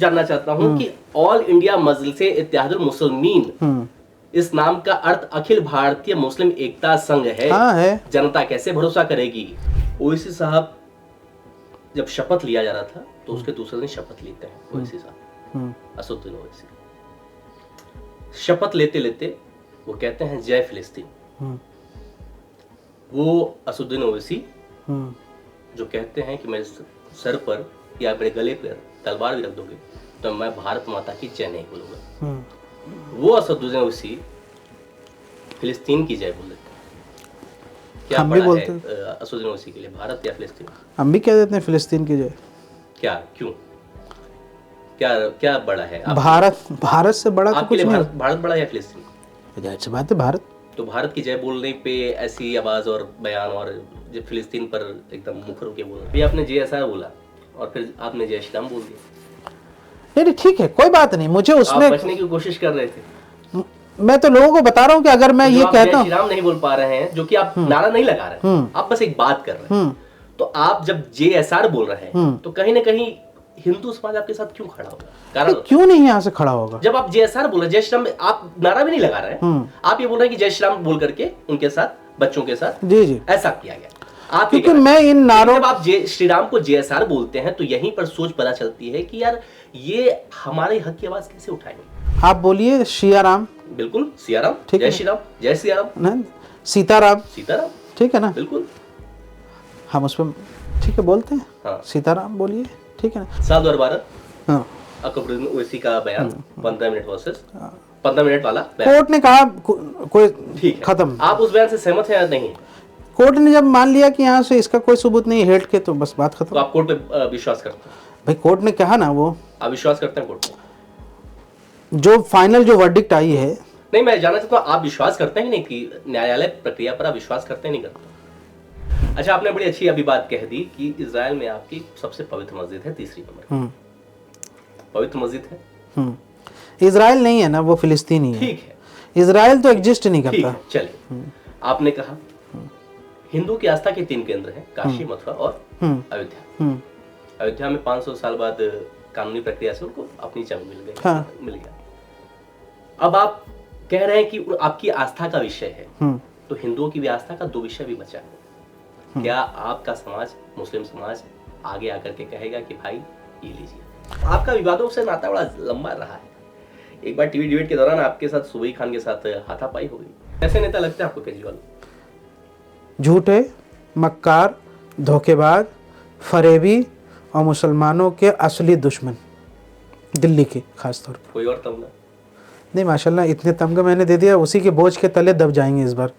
जानना चाहता हूँ कि ऑल इंडिया मजलिसे इत्तेहादुल मुस्लिमीन इस नाम का अर्थ अखिल भारतीय मुस्लिम एकता संघ है। हाँ है। जनता कैसे भरोसा करेगी? ओवैसी साहब जब शपथ लिया जा रहा था तो उसके दूसरे दिन शपथ लेते हैं ओवैसी साहब, असदुद्दीन ओवैसी। शपथ लेते लेते वो कहते हैं जय फिलिस्तीन। वो असदुद्दीन ओवैसी जो कहते हैं कि मेरे सर पर या मेरे गले पर तलवार भी रख दोगे तो मैं भारत माता की जय नहीं बोलूंगा। वो असदुद्दीन ओवैसी फिलिस्तीन की जय बोल देते हैं। क्या हम भी बोलते है असदुद्दीन ओवैसी के लिए, भारत या फिलिस्तीन? हम भी कह देते हैं फिलिस्तीन की जय। क्या, क्यों, क्या क्या बड़ा है? भारत से बड़ा तो कुछ नहीं। भारत बड़ा है फिलिस्तीन? जाहिर सी बात है भारत। तो भारत की जय बोलने पे ऐसी आवाज और बयान, और जब फिलिस्तीन पर एकदम मुखर होकर बोला, फिर आपने जय ऐसा बोला और फिर आपने जय श्री राम बोल दिया। नहीं ठीक है, कोई बात नहीं। मुझे उसमें आप बचने की कोशिश कर रहे थे। मैं तो लोगों को बता रहा हूँ कि अगर मैं ये कहता हूँ श्री राम नहीं बोल पा रहे हैं, जो कि आप नारा नहीं लगा रहे हैं, आप बस एक बात कर रहे हैं, तो आप जब JSR बोल रहे हैं तो कहीं ना कहीं हिंदू समाज आपके साथ क्यों खड़ा होगा? कारण क्यों नहीं यहाँ से खड़ा होगा? जब आप JSR बोल रहे हैं, जय श्री राम, आप नारा भी नहीं लगा रहे हैं, आप ये बोल रहे हैं कि जय श्री राम बोल करके उनके साथ, बच्चों के साथ जी ऐसा किया गया। आप क्योंकि मैं इन नारों, जब आप जय श्री राम को JSR बोलते हैं तो यहीं पर सोच पता चलती है कि यार ये हमारे हक की आवाज कैसे उठाएंगे। आप बोलिए सिया राम, बिल्कुल सिया राम, जय श्री राम, जय सिया राम, सीताराम, सीताराम, ठीक है ना? बिल्कुल हम उस पर ठीक है बोलते हैं। हाँ। सीताराम बोलिए, ठीक है ना? साल 2012 हाँ। अकबरुद्दीन ओवैसी का बयान 15 मिनट वर्सेस 15 मिनट वाला कोर्ट ने कहा कोई ठीक है, खत्म। आप उस बयान से सहमत हैं या नहीं? कोर्ट ने जब मान लिया कि यहाँ से इसका कोई सबूत नहीं हेट के, तो बस बात खत्म। तो आप कोर्ट पे विश्वास करते हैं? भाई कोर्ट ने कहा ना, वो आप विश्वास करते हैं कोर्ट पे? जो फाइनल जो वर्डिक्ट आई है। नहीं, मैं जानना चाहता हूँ आप विश्वास करते हैं कि नहीं, कि न्यायालय प्रक्रिया पर आप विश्वास करते हैं नहीं करते? अच्छा, आपने बड़ी अच्छी अभी बात कह दी कि इजराइल में आपकी सबसे पवित्र मस्जिद है, तीसरी नंबर पवित्र मस्जिद है। इजराइल नहीं है ना, वो फिलिस्तीनी है। ठीक है, इजराइल तो एग्जिस्ट नहीं करता। चलिए, आपने कहा हिंदू की आस्था के 3 केंद्र हैं, काशी, मथुरा और अयोध्या। अयोध्या में 500 साल बाद कानूनी प्रक्रिया से उनको अपनी जगह मिल गई। हाँ। मिल गया। अब आप कह रहे हैं कि आपकी आस्था का विषय है, तो हिंदुओं की भी आस्था का 2 विषय भी बचा है। क्या आपका समाज, मुस्लिम समाज, आगे आकर के कहेगा कि भाई ये लीजिए? आपका विवादों से नाता बड़ा लंबा रहा है। एक बार टीवी डिबेट के दौरान आपके साथ सुबई खान के साथ हाथापाई हो गई। कैसे नेता लगते हैं आपको केजरीवाल? झूठे, मक्कार, धोखेबाज, फरेबी और मुसलमानों के असली दुश्मन, दिल्ली के खास तौर पर। कोई और तमगा? नहीं माशाल्लाह, इतने तमगा मैंने दे दिया, उसी के बोझ के तले दब जाएंगे इस बार।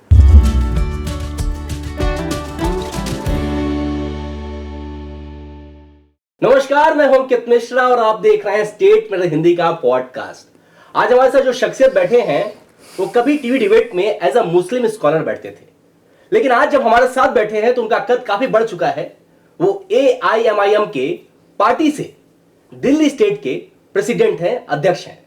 नमस्कार, मैं हूं अंकित मिश्रा और आप देख रहे हैं स्टेट में हिंदी का पॉडकास्ट। आज हमारे साथ जो शख्सियत बैठे हैं वो कभी टीवी डिबेट में एज अ मुस्लिम स्कॉलर बैठते थे, लेकिन आज जब हमारे साथ बैठे हैं तो उनका कद काफी बढ़ चुका है। वो AIMIM के पार्टी से दिल्ली स्टेट के प्रेसिडेंट हैं, अध्यक्ष हैं।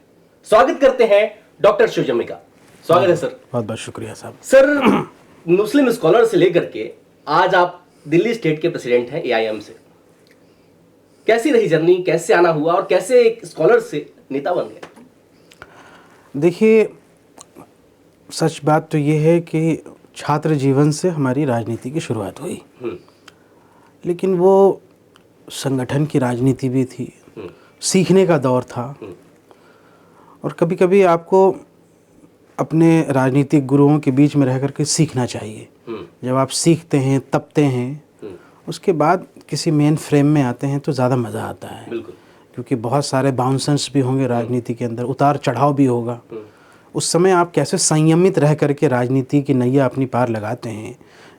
स्वागत करते हैं डॉक्टर शिवजमी का। स्वागत है सर। बहुत बहुत शुक्रिया साहब। सर, मुस्लिम स्कॉलर से लेकर के आज आप दिल्ली स्टेट के प्रेसिडेंट हैं AIM से। कैसी रही जर्नी, कैसे आना हुआ और कैसे एक स्कॉलर से नेता बन गए? देखिए, सच बात तो ये है कि छात्र जीवन से हमारी राजनीति की शुरुआत हुई, लेकिन वो संगठन की राजनीति भी थी, सीखने का दौर था। और कभी कभी आपको अपने राजनीतिक गुरुओं के बीच में रह कर के सीखना चाहिए। जब आप सीखते हैं, तपते हैं, उसके बाद किसी मेन फ्रेम में आते हैं तो ज़्यादा मज़ा आता है। बिल्कुल। क्योंकि बहुत सारे बाउंसर्स भी होंगे राजनीति के अंदर, उतार चढ़ाव भी होगा। उस समय आप कैसे संयमित रह करके राजनीति की नैया अपनी पार लगाते हैं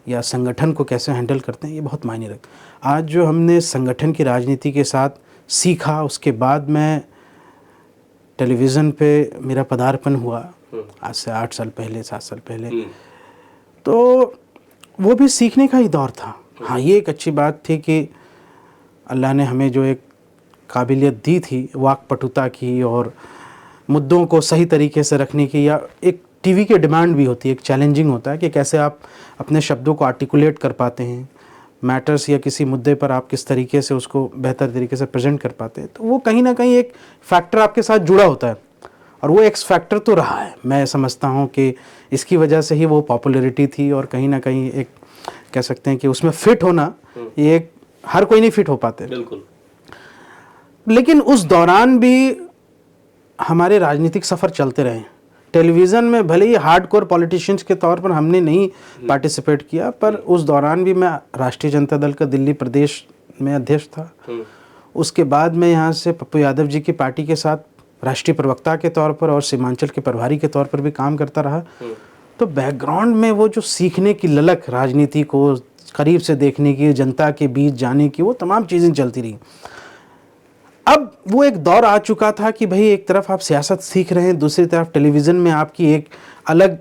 या संगठन को कैसे हैंडल करते हैं, ये बहुत मायने रखता। आज जो हमने संगठन की राजनीति के साथ सीखा, उसके बाद मैं टेलीविज़न पे मेरा पदार्पण हुआ आज से 8 साल पहले, 7 साल पहले, तो वो भी सीखने का ही दौर था। हाँ, ये एक अच्छी बात थी कि अल्लाह ने हमें जो एक काबिलियत दी थी वाक्पटुता की और मुद्दों को सही तरीके से रखने की, या एक टीवी की डिमांड भी होती है, एक चैलेंजिंग होता है कि कैसे आप अपने शब्दों को आर्टिकुलेट कर पाते हैं, मैटर्स या किसी मुद्दे पर आप किस तरीके से उसको बेहतर तरीके से प्रेजेंट कर पाते हैं, तो वो कहीं ना कहीं एक फैक्टर आपके साथ जुड़ा होता है, और वो एक्स फैक्टर तो रहा है। मैं समझता हूँ कि इसकी वजह से ही वो पॉपुलैरिटी थी, और कहीं ना कहीं एक कह सकते हैं कि उसमें फिट होना, ये एक हर कोई नहीं फिट हो पाते। बिल्कुल। लेकिन उस दौरान भी हमारे राजनीतिक सफ़र चलते रहे। टेलीविज़न में भले ही हार्डकोर पॉलिटिशियंस के तौर पर हमने नहीं पार्टिसिपेट किया, पर उस दौरान भी मैं राष्ट्रीय जनता दल का दिल्ली प्रदेश में अध्यक्ष था। उसके बाद मैं यहाँ से पप्पू यादव जी की पार्टी के साथ राष्ट्रीय प्रवक्ता के तौर पर और सीमांचल के प्रभारी के तौर पर भी काम करता रहा। तो बैकग्राउंड में वो जो सीखने की ललक, राजनीति को करीब से देखने की, जनता के बीच जाने की, वो तमाम चीज़ें चलती रही। अब वो एक दौर आ चुका था कि भाई एक तरफ आप सियासत सीख रहे हैं, दूसरी तरफ टेलीविज़न में आपकी एक अलग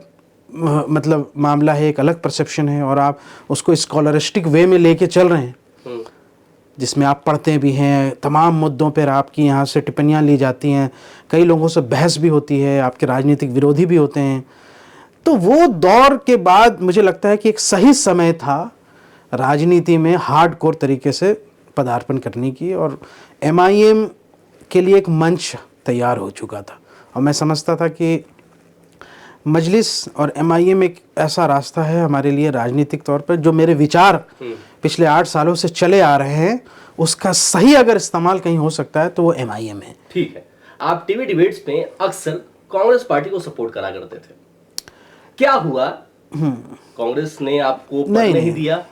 मतलब मामला है, एक अलग परसेप्शन है, और आप उसको स्कॉलरिस्टिक वे में लेके चल रहे हैं, जिसमें आप पढ़ते भी हैं, तमाम मुद्दों पर आपकी यहाँ से टिप्पणियाँ ली जाती हैं, कई लोगों से बहस भी होती है, आपके राजनीतिक विरोधी भी होते हैं। तो वो दौर के बाद मुझे लगता है कि एक सही समय था राजनीति में हार्डकोर तरीके से पदार्पण करने की, और MIM के लिए एक मंच तैयार हो चुका था। और मैं समझता था कि मजलिस और MIM एक ऐसा रास्ता है हमारे लिए राजनीतिक तौर पर, जो मेरे विचार पिछले 8 सालों से चले आ रहे हैं, उसका सही अगर इस्तेमाल कहीं हो सकता है तो वो MIM है। ठीक है, आप टीवी डिबेट्स में अक्सर कांग्रेस पार्टी को सपोर्ट करा करते थे, क्या हुआ? कांग्रेस ने आपको पद नहीं दिया,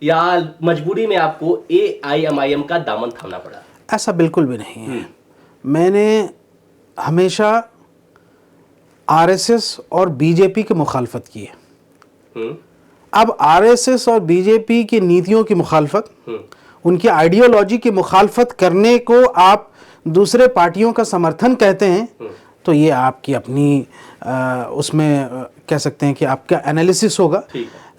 या मजबूरी में आपको AIMIM का दामन थामना पड़ा? ऐसा बिल्कुल भी नहीं है। मैंने हमेशा RSS और BJP की मुखालफत की है। अब RSS और BJP की नीतियों की मुखालफत, उनकी आइडियोलॉजी की मुखालफत करने को आप दूसरे पार्टियों का समर्थन कहते हैं, तो ये आपकी अपनी उसमें कह सकते हैं कि आपका एनालिसिस होगा।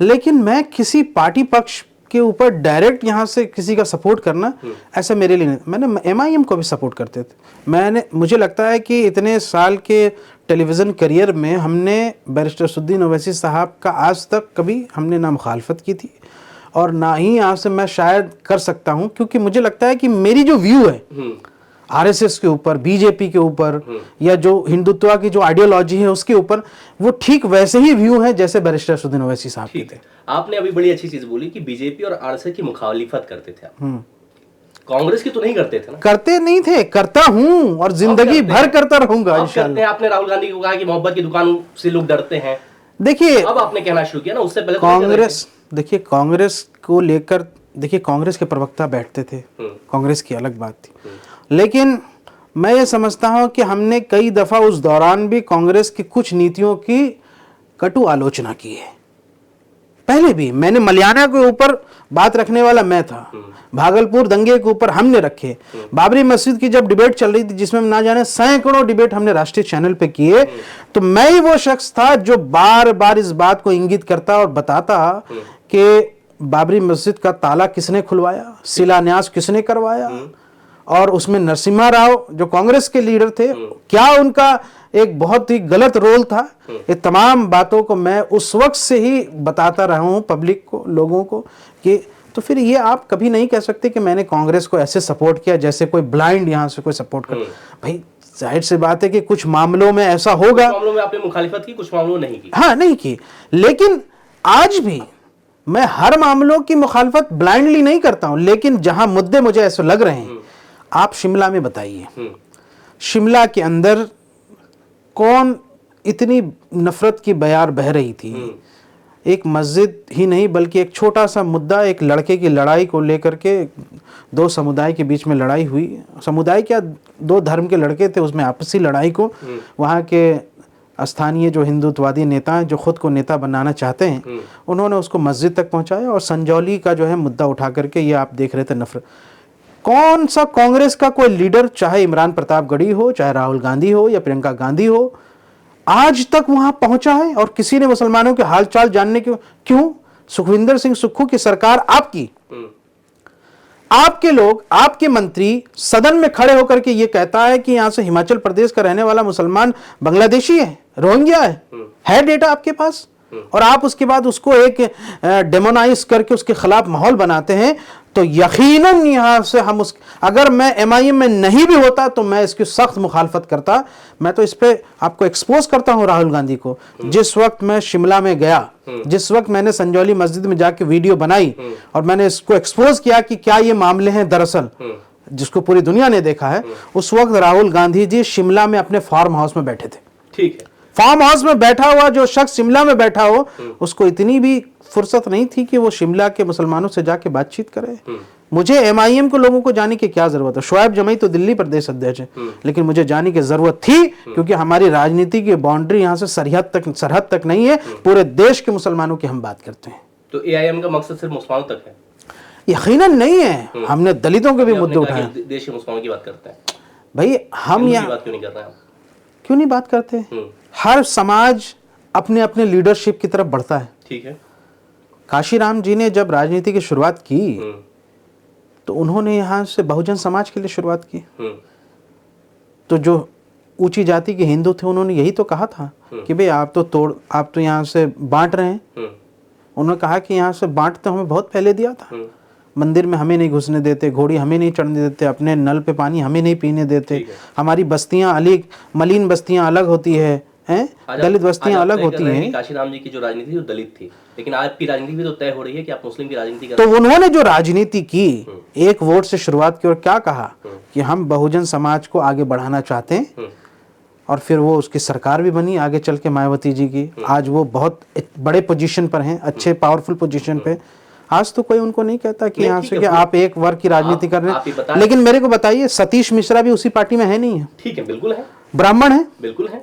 लेकिन मैं किसी पार्टी पक्ष के ऊपर डायरेक्ट यहाँ से किसी का सपोर्ट करना, ऐसा मेरे लिए नहीं। मैंने MIM को भी सपोर्ट करते थे। मुझे लगता है कि इतने साल के टेलीविज़न करियर में हमने बैरिस्टर असदुद्दीन ओवैसी साहब का आज तक कभी हमने ना मुखालफत की थी, और ना ही यहाँ से मैं शायद कर सकता हूँ, क्योंकि मुझे लगता है कि मेरी जो व्यू है RSS के ऊपर, BJP के ऊपर, या जो हिंदुत्व की जो आइडियोलॉजी है उसके ऊपर, वो ठीक वैसे ही व्यू है जैसे बैरिस्टर असदुद्दीन ओवैसी साहब के थे। आपने अभी बड़ी अच्छी चीज बोली कि BJP और RSS की मुखालिफत करते थे आप। कांग्रेस की तो नहीं करते थे ना? करते नहीं थे, करता हूँ और जिंदगी भर करता रहूंगा इंशाल्लाह। आपने राहुल गांधी को कहा कि मोहब्बत की दुकान से लोग डरते हैं। देखिए, अब आपने कहना शुरू किया ना, उससे पहले कांग्रेस, देखिए कांग्रेस को लेकर, देखिए कांग्रेस के प्रवक्ता बैठते थे, कांग्रेस की अलग बात थी। लेकिन मैं ये समझता हूँ कि हमने कई दफ़ा उस दौरान भी कांग्रेस की कुछ नीतियों की कटु आलोचना की है। पहले भी मैंने मलियाना के ऊपर बात रखने वाला मैं था, भागलपुर दंगे के ऊपर हमने रखे, बाबरी मस्जिद की जब डिबेट चल रही थी जिसमें ना जाने सैकड़ों डिबेट हमने राष्ट्रीय चैनल पे किए, तो मैं ही वो शख्स था जो बार बार इस बात को इंगित करता और बताता कि बाबरी मस्जिद का ताला किसने खुलवाया, शिलान्यास किसने करवाया, और उसमें नरसिम्हा राव जो कांग्रेस के लीडर थे, क्या उनका एक बहुत ही गलत रोल था। ये तमाम बातों को मैं उस वक्त से ही बताता रहा हूँ पब्लिक को, लोगों को, कि तो फिर ये आप कभी नहीं कह सकते कि मैंने कांग्रेस को ऐसे सपोर्ट किया जैसे कोई ब्लाइंड यहाँ से कोई सपोर्ट कर। भाई जाहिर सी बात है कि कुछ मामलों में ऐसा होगा, कुछ मामलों में आपने मुखालिफत की, कुछ मामलों नहीं की। हाँ, नहीं की, लेकिन आज भी मैं हर मामलों की मुखालफत ब्लाइंडली नहीं करता हूँ। लेकिन जहां मुद्दे मुझे ऐसे लग रहे हैं, आप शिमला में बताइए, शिमला के अंदर कौन इतनी नफरत की बयार बह रही थी। एक मस्जिद ही नहीं बल्कि एक छोटा सा मुद्दा, एक लड़के की लड़ाई को लेकर के दो समुदाय के बीच में लड़ाई हुई। समुदाय क्या, दो धर्म के लड़के थे, उसमें आपसी लड़ाई को वहाँ के स्थानीय जो हिंदुत्ववादी नेता हैं, जो खुद को नेता बनाना चाहते हैं, उन्होंने उसको मस्जिद तक पहुँचाया और संजौली का जो है मुद्दा उठा करके ये आप देख रहे थे नफरत। कौन सा कांग्रेस का कोई लीडर, चाहे इमरान प्रतापगढ़ी हो, चाहे राहुल गांधी हो या प्रियंका गांधी हो, आज तक वहां पहुंचा है और किसी ने मुसलमानों के हालचाल जानने के क्यों? सुखविंदर सिंह सुक्खू की सरकार आपकी, आपके लोग, आपके मंत्री सदन में खड़े होकर के ये कहता है कि यहां से हिमाचल प्रदेश का रहने वाला मुसलमान बांग्लादेशी है, रोहिंग्या है डेटा आपके पास। और आप उसके बाद उसको एक डेमोनाइज करके उसके खिलाफ माहौल बनाते हैं, तो यकीनन यहाँ से हम उस, अगर मैं MIM में नहीं भी होता तो मैं इसकी सख्त मुखालफत करता। मैं तो इस पे आपको एक्सपोज करता हूँ राहुल गांधी को। जिस वक्त मैं शिमला में गया, जिस वक्त मैंने संजौली मस्जिद में जाके वीडियो बनाई और मैंने इसको एक्सपोज किया कि क्या ये मामले हैं दरअसल, जिसको पूरी दुनिया ने देखा है, उस वक्त राहुल गांधी जी शिमला में अपने फार्म हाउस में बैठे थे। ठीक है, फार्म हाउस में बैठा हुआ जो शख्स शिमला में बैठा हो, उसको इतनी भी फुर्सत नहीं थी कि वो शिमला के मुसलमानों से जाके बातचीत करे। मुझे MIM को लोगों को जाने की क्या जरूरत है? शोएब जमई तो दिल्ली प्रदेश अध्यक्ष है, लेकिन मुझे जाने की जरूरत थी क्योंकि हमारी राजनीति की बाउंड्री यहाँ से सरहद तक नहीं है, पूरे देश के मुसलमानों की हम बात करते हैं। तो AIM का मकसद सिर्फ मुसलमानों तक है? यकीनन नहीं है, हमने दलितों के भी मुद्दे उठाए। देश के मुसलमानों की बात करते हैं भाई, हम यहाँ बात क्यों नहीं कर रहे हैं? क्यों नहीं बात करते? हर समाज अपने अपने लीडरशिप की तरफ बढ़ता है। ठीक है, काशीराम जी ने जब राजनीति की शुरुआत की तो उन्होंने यहाँ से बहुजन समाज के लिए शुरुआत की। तो जो ऊंची जाति के हिंदू थे उन्होंने यही तो कहा था कि भाई आप तो यहाँ से बांट रहे हैं। उन्होंने कहा कि यहाँ से बांट तो हमें बहुत पहले दिया था, मंदिर में हमें नहीं घुसने देते, घोड़ी हमें नहीं चढ़ने देते, अपने नल पे पानी हमें नहीं पीने देते, हमारी बस्तियां अलग, मलिन बस्तियां अलग होती है, दलित बस्तियां अलग होती हैं। काशीराम जी की जो राजनीति थी वो दलित थी, लेकिन आपकी राजनीति भी तो तय हो रही है कि आप मुस्लिम की राजनीति कर। तो उन्होंने जो राजनीति की, एक वोट से शुरुआत की और क्या कहा कि हम बहुजन समाज को आगे बढ़ाना चाहते हैं, और फिर वो उसकी सरकार भी बनी आगे चल के मायावती जी की। आज वो बहुत बड़े पोजीशन पर हैं, अच्छे पावरफुल पोजीशन पे। आज तो कोई उनको नहीं कहता कि यहाँ से कि आप एक वर्ग की राजनीति कर रहे हैं। लेकिन मेरे को बताइए, सतीश मिश्रा भी उसी पार्टी में है नहीं है? ठीक है, बिल्कुल है। ब्राह्मण है, बिल्कुल है,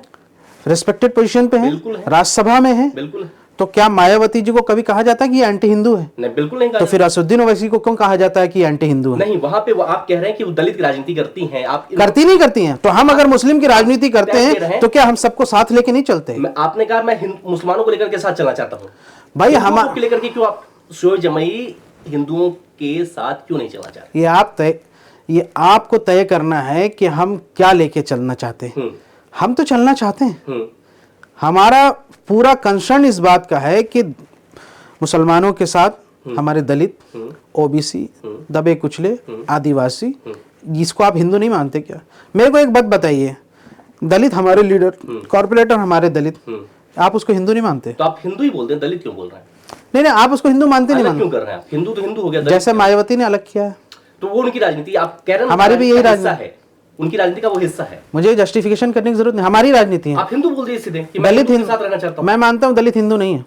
रिस्पेक्टेड पोजीशन पे है, राज्यसभा में है, बिल्कुल है। तो क्या मायावती जी को कभी कहा जाता है कि ये एंटी हिंदू है? नहीं, बिल्कुल नहीं। तो फिर असुद्दीन ओवैसी को क्यों कहा जाता है कि एंटी हिंदू है? नहीं, वहां पे वो आप कह रहे हैं कि वो दलित की राजनीति करती हैं, आप करती नहीं करती हैं। तो हम अगर मुस्लिम की राजनीति करते हैं तो क्या हम सबको साथ लेके नहीं चलते? आपने कहा मैं मुसलमानों को लेकर के साथ चलना चाहता हूँ भाई, हम लेकर के क्यों आप शोएब जमई हिंदुओं के साथ क्यों नहीं चलना चाहते? ये आपको तय करना है कि हम क्या लेके चलना चाहते हैं। हम तो चलना चाहते हैं। हमारा पूरा कंसर्न इस बात का है कि मुसलमानों के साथ हमारे दलित, OBC, दबे कुचले, आदिवासी, जिसको आप हिंदू नहीं मानते क्या? मेरे को एक बात बताइए, दलित हमारे लीडर, कॉर्पोरेटर हमारे दलित, आप उसको हिंदू नहीं मानते? तो आप हिंदू ही बोलते हैं, दलित क्यों बोल रहे हैं? नहीं, आप उसको हिंदू मानते नहीं? क्यों कर रहे हैं आप? हिंदू तो हिंदू हो गया, जैसे मायावती ने अलग किया है, तो वो उनकी राजनीति, आप कह रहे हैं हमारी भी यही राजनीति है, उनकी राजनीति का वो हिस्सा है। मुझे जस्टिफिकेशन करने की जरूरत नहीं, हमारी राजनीति है। आप हिंदू बोल रहे सीधे कि मैं हिंदू के साथ रहना चाहता हूं। मैं मानता हूं दलित हिंदू नहीं है।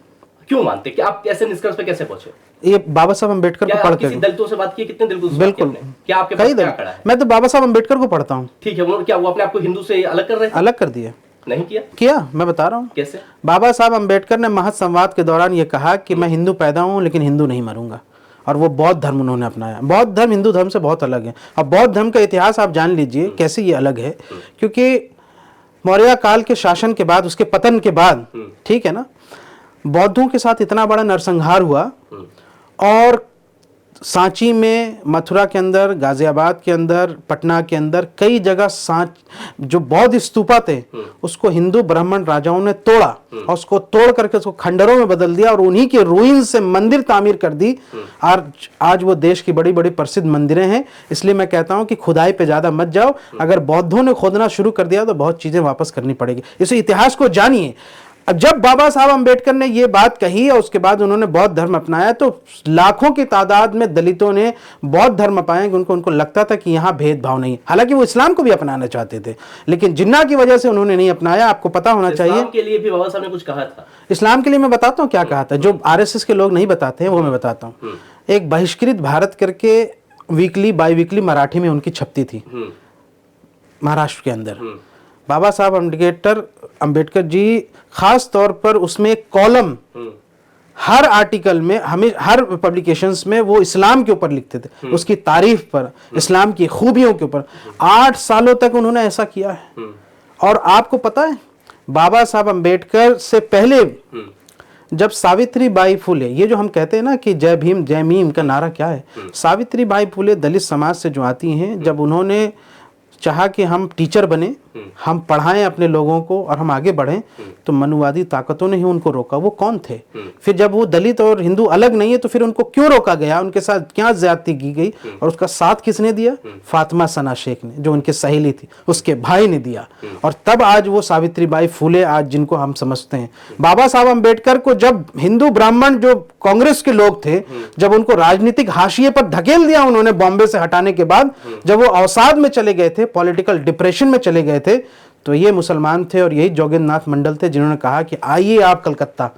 क्यों मानते? कि आप ऐसे निष्कर्ष पे कैसे पहुंचे? ये बाबा साहब अम्बेडकर को पढ़ के। दलितों से बात की? कितने दलितों से? बिल्कुल। क्या आपके पास क्या खड़ा है? मैं तो बाबा साहब अम्बेडकर को पढ़ता हूँ। ठीक है, क्या वो अपने आप को हिंदू से अलग कर रहे हैं? अलग कर दिया? नहीं किया, मैं बता रहा हूँ कैसे। बाबा साहब अम्बेडकर ने महत संवाद के दौरान ये कहा कि मैं हिंदू पैदा हूँ लेकिन हिंदू नहीं मरूंगा, और वो बौद्ध धर्म उन्होंने अपनाया। बौद्ध धर्म हिंदू धर्म से बहुत अलग है। अब बौद्ध धर्म का इतिहास आप जान लीजिए कैसे ये अलग है, क्योंकि मौर्य काल के शासन के बाद, उसके पतन के बाद, ठीक है ना, बौद्धों के साथ इतना बड़ा नरसंहार हुआ, और सांची में, मथुरा के अंदर, गाजियाबाद के अंदर, पटना के अंदर कई जगह जो बौद्ध स्तूपा थे उसको हिंदू ब्राह्मण राजाओं ने तोड़ा, और उसको तोड़ करके उसको खंडरों में बदल दिया, और उन्हीं के रूइन से मंदिर तामीर कर दी। आज वो देश की बड़ी बड़ी प्रसिद्ध मंदिरें हैं। इसलिए मैं कहता हूं कि खुदाई पे ज्यादा मत जाओ। अगर बौद्धों ने खोदना शुरू कर दिया तो बहुत चीजें वापस करनी पड़ेगी। इसे इतिहास को जानिए। अब जब बाबा साहब अम्बेडकर ने ये बात कही और उसके बाद उन्होंने बौद्ध धर्म अपनाया, तो लाखों की तादाद में दलितों ने बौद्ध धर्म अपनाया। उनको लगता था कि यहाँ भेदभाव नहीं। हालांकि वो इस्लाम को भी अपनाना चाहते थे, लेकिन जिन्ना की वजह से उन्होंने नहीं अपनाया। आपको पता होना चाहिए। इस्लाम के लिए भी बाबा साहब ने कुछ कहा था। इस्लाम के लिए मैं बताता हूँ क्या कहा था, जो RSS के लोग नहीं बताते हैं वो मैं बताता हूँ। एक बहिष्कृत भारत करके वीकली बाई वीकली मराठी में उनकी छपती थी महाराष्ट्र के अंदर। बाबा साहब अम्बेडकर जी खास तौर पर उसमें एक कॉलम हर आर्टिकल में, हमें हर पब्लिकेशंस में वो इस्लाम के ऊपर लिखते थे, उसकी तारीफ पर, इस्लाम की खूबियों के ऊपर। 8 सालों तक उन्होंने ऐसा किया है। और आपको पता है बाबा साहब अम्बेडकर से पहले जब सावित्री बाई फुले, ये जो हम कहते हैं ना कि जय भीम जय मीम का नारा क्या है, सावित्री बाई फुले दलित समाज से जो आती हैं, जब उन्होंने चाहा कि हम टीचर बने, हम पढ़ाएं अपने लोगों को और हम आगे बढ़ें, तो मनुवादी ताकतों ने ही उनको रोका। वो कौन थे? फिर जब वो दलित और हिंदू अलग नहीं है तो फिर उनको क्यों रोका गया? उनके साथ क्या ज्यादती की गई? और उसका साथ किसने दिया? फातिमा सना शेख ने, जो उनकी सहेली थी, उसके भाई ने दिया। और तब आज वो सावित्रीबाई फुले आज जिनको हम समझते हैं, बाबा साहब अम्बेडकर को जब हिंदू ब्राह्मण जो कांग्रेस के लोग थे, जब उनको राजनीतिक हाशिए पर धकेल दिया उन्होंने बॉम्बे से हटाने के बाद, जब वो अवसाद में चले गए थे, पॉलिटिकल डिप्रेशन में चले गए थे, तो ये मुसलमान थे और यही जोगेंद्र नाथ मंडल थे जिन्होंने कहा कि आइए आप कलकत्ता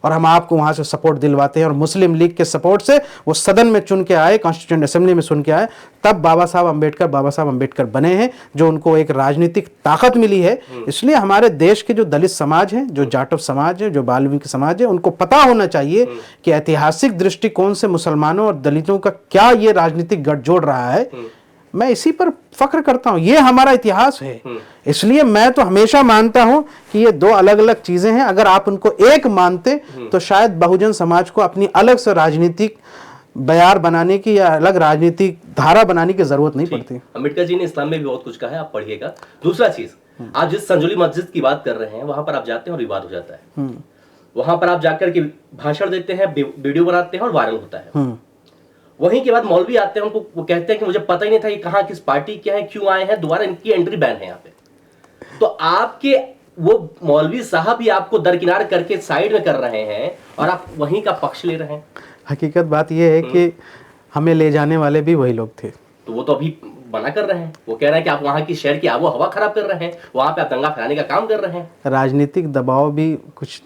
और हम आपको वहां से सपोर्ट दिलवाते हैं। और मुस्लिम लीग के सपोर्ट से वो सदन में चुन के आए, कॉन्स्टिट्यूएंट असेंबली में सुन के आए, तब बाबा साहब अम्बेडकर बने हैं, जो उनको एक राजनीतिक ताकत मिली है। इसलिए हमारे देश के जो दलित समाज हैं, जो जाटव समाज है, जो बाल्मीकि समाज है, उनको पता होना चाहिए कि ऐतिहासिक दृष्टिकोण से मुसलमानों और दलितों का क्या ये राजनीतिक गठजोड़ रहा है। मैं इसी पर फख्र करता हूं, ये हमारा इतिहास है। इसलिए मैं तो हमेशा मानता हूं कि ये दो अलग अलग चीजें हैं। अगर आप उनको एक मानते तो शायद बहुजन समाज को अपनी अलग से राजनीतिक बयार बनाने की या अलग राजनीतिक धारा बनाने की जरूरत नहीं पड़ती। अम्बेडकर जी ने इस्लाम में भी बहुत कुछ कहा है, आप पढ़िएगा। दूसरा चीज, आप जिस संजुली मस्जिद की बात कर रहे हैं, वहां पर आप जाते हैं और विवाद हो जाता है। वहां पर आप जाकर के भाषण देते हैं, वीडियो बनाते हैं और वायरल होता है। वहीं के बाद मौलवी आते हैं, उनको वो कहते हैं कि मुझे पता ही नहीं था कि कहाँ किस पार्टी के हैं, क्यों आए हैं, दोबारा इनकी एंट्री बैन है यहाँ पे। तो आपके वो मौलवी साहब ही आपको दरकिनार करके साइड में कर रहे हैं और आप वहीं का पक्ष ले रहे हैं। हकीकत बात यह है कि हमें ले जाने वाले भी वही लोग थे। तो वो तो अभी मना कर रहे हैं, वो कह रहे हैं कि आप वहां की शहर की आबो हवा खराब कर रहे हैं, वहां पे आप दंगा फैलाने का काम कर रहे हैं। राजनीतिक दबाव भी कुछ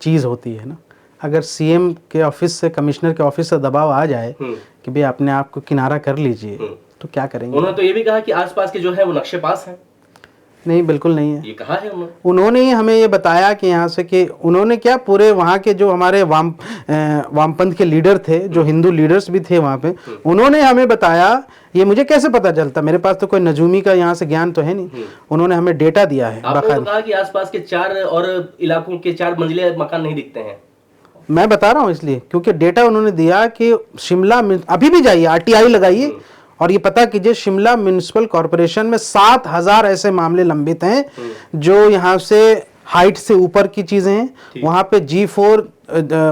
चीज होती है ना। अगर सीएम के ऑफिस से, कमिश्नर के ऑफिस से दबाव आ जाए कि भाई अपने आप को किनारा कर लीजिए, तो क्या करेंगे? उन्होंने तो ये भी कहा कि आसपास के जो है वो नक्शे पास हैं। नहीं, बिल्कुल नहीं है, ये कहा है उन्होंने ही हमें ये बताया कि यहाँ से कि उन्होंने क्या, पूरे वहाँ के जो हमारे वामपंथ के लीडर थे, जो हिंदू लीडर्स भी थे वहाँ पे, उन्होंने हमें बताया। ये मुझे कैसे पता चलता? मेरे पास तो कोई नजूमी का यहाँ से ज्ञान तो है नहीं। उन्होंने हमें डेटा दिया है। आपने कहा कि आसपास के 4 और इलाकों के 4 मंजिले मकान नहीं दिखते हैं। मैं बता रहा हूँ इसलिए क्योंकि डेटा उन्होंने दिया कि शिमला में अभी भी जाइए, आरटीआई लगाइए और ये पता कीजिए, शिमला म्युनिसिपल कॉर्पोरेशन में 7,000 ऐसे मामले लंबित हैं जो यहाँ से हाइट से ऊपर की चीजें हैं। वहाँ पे G4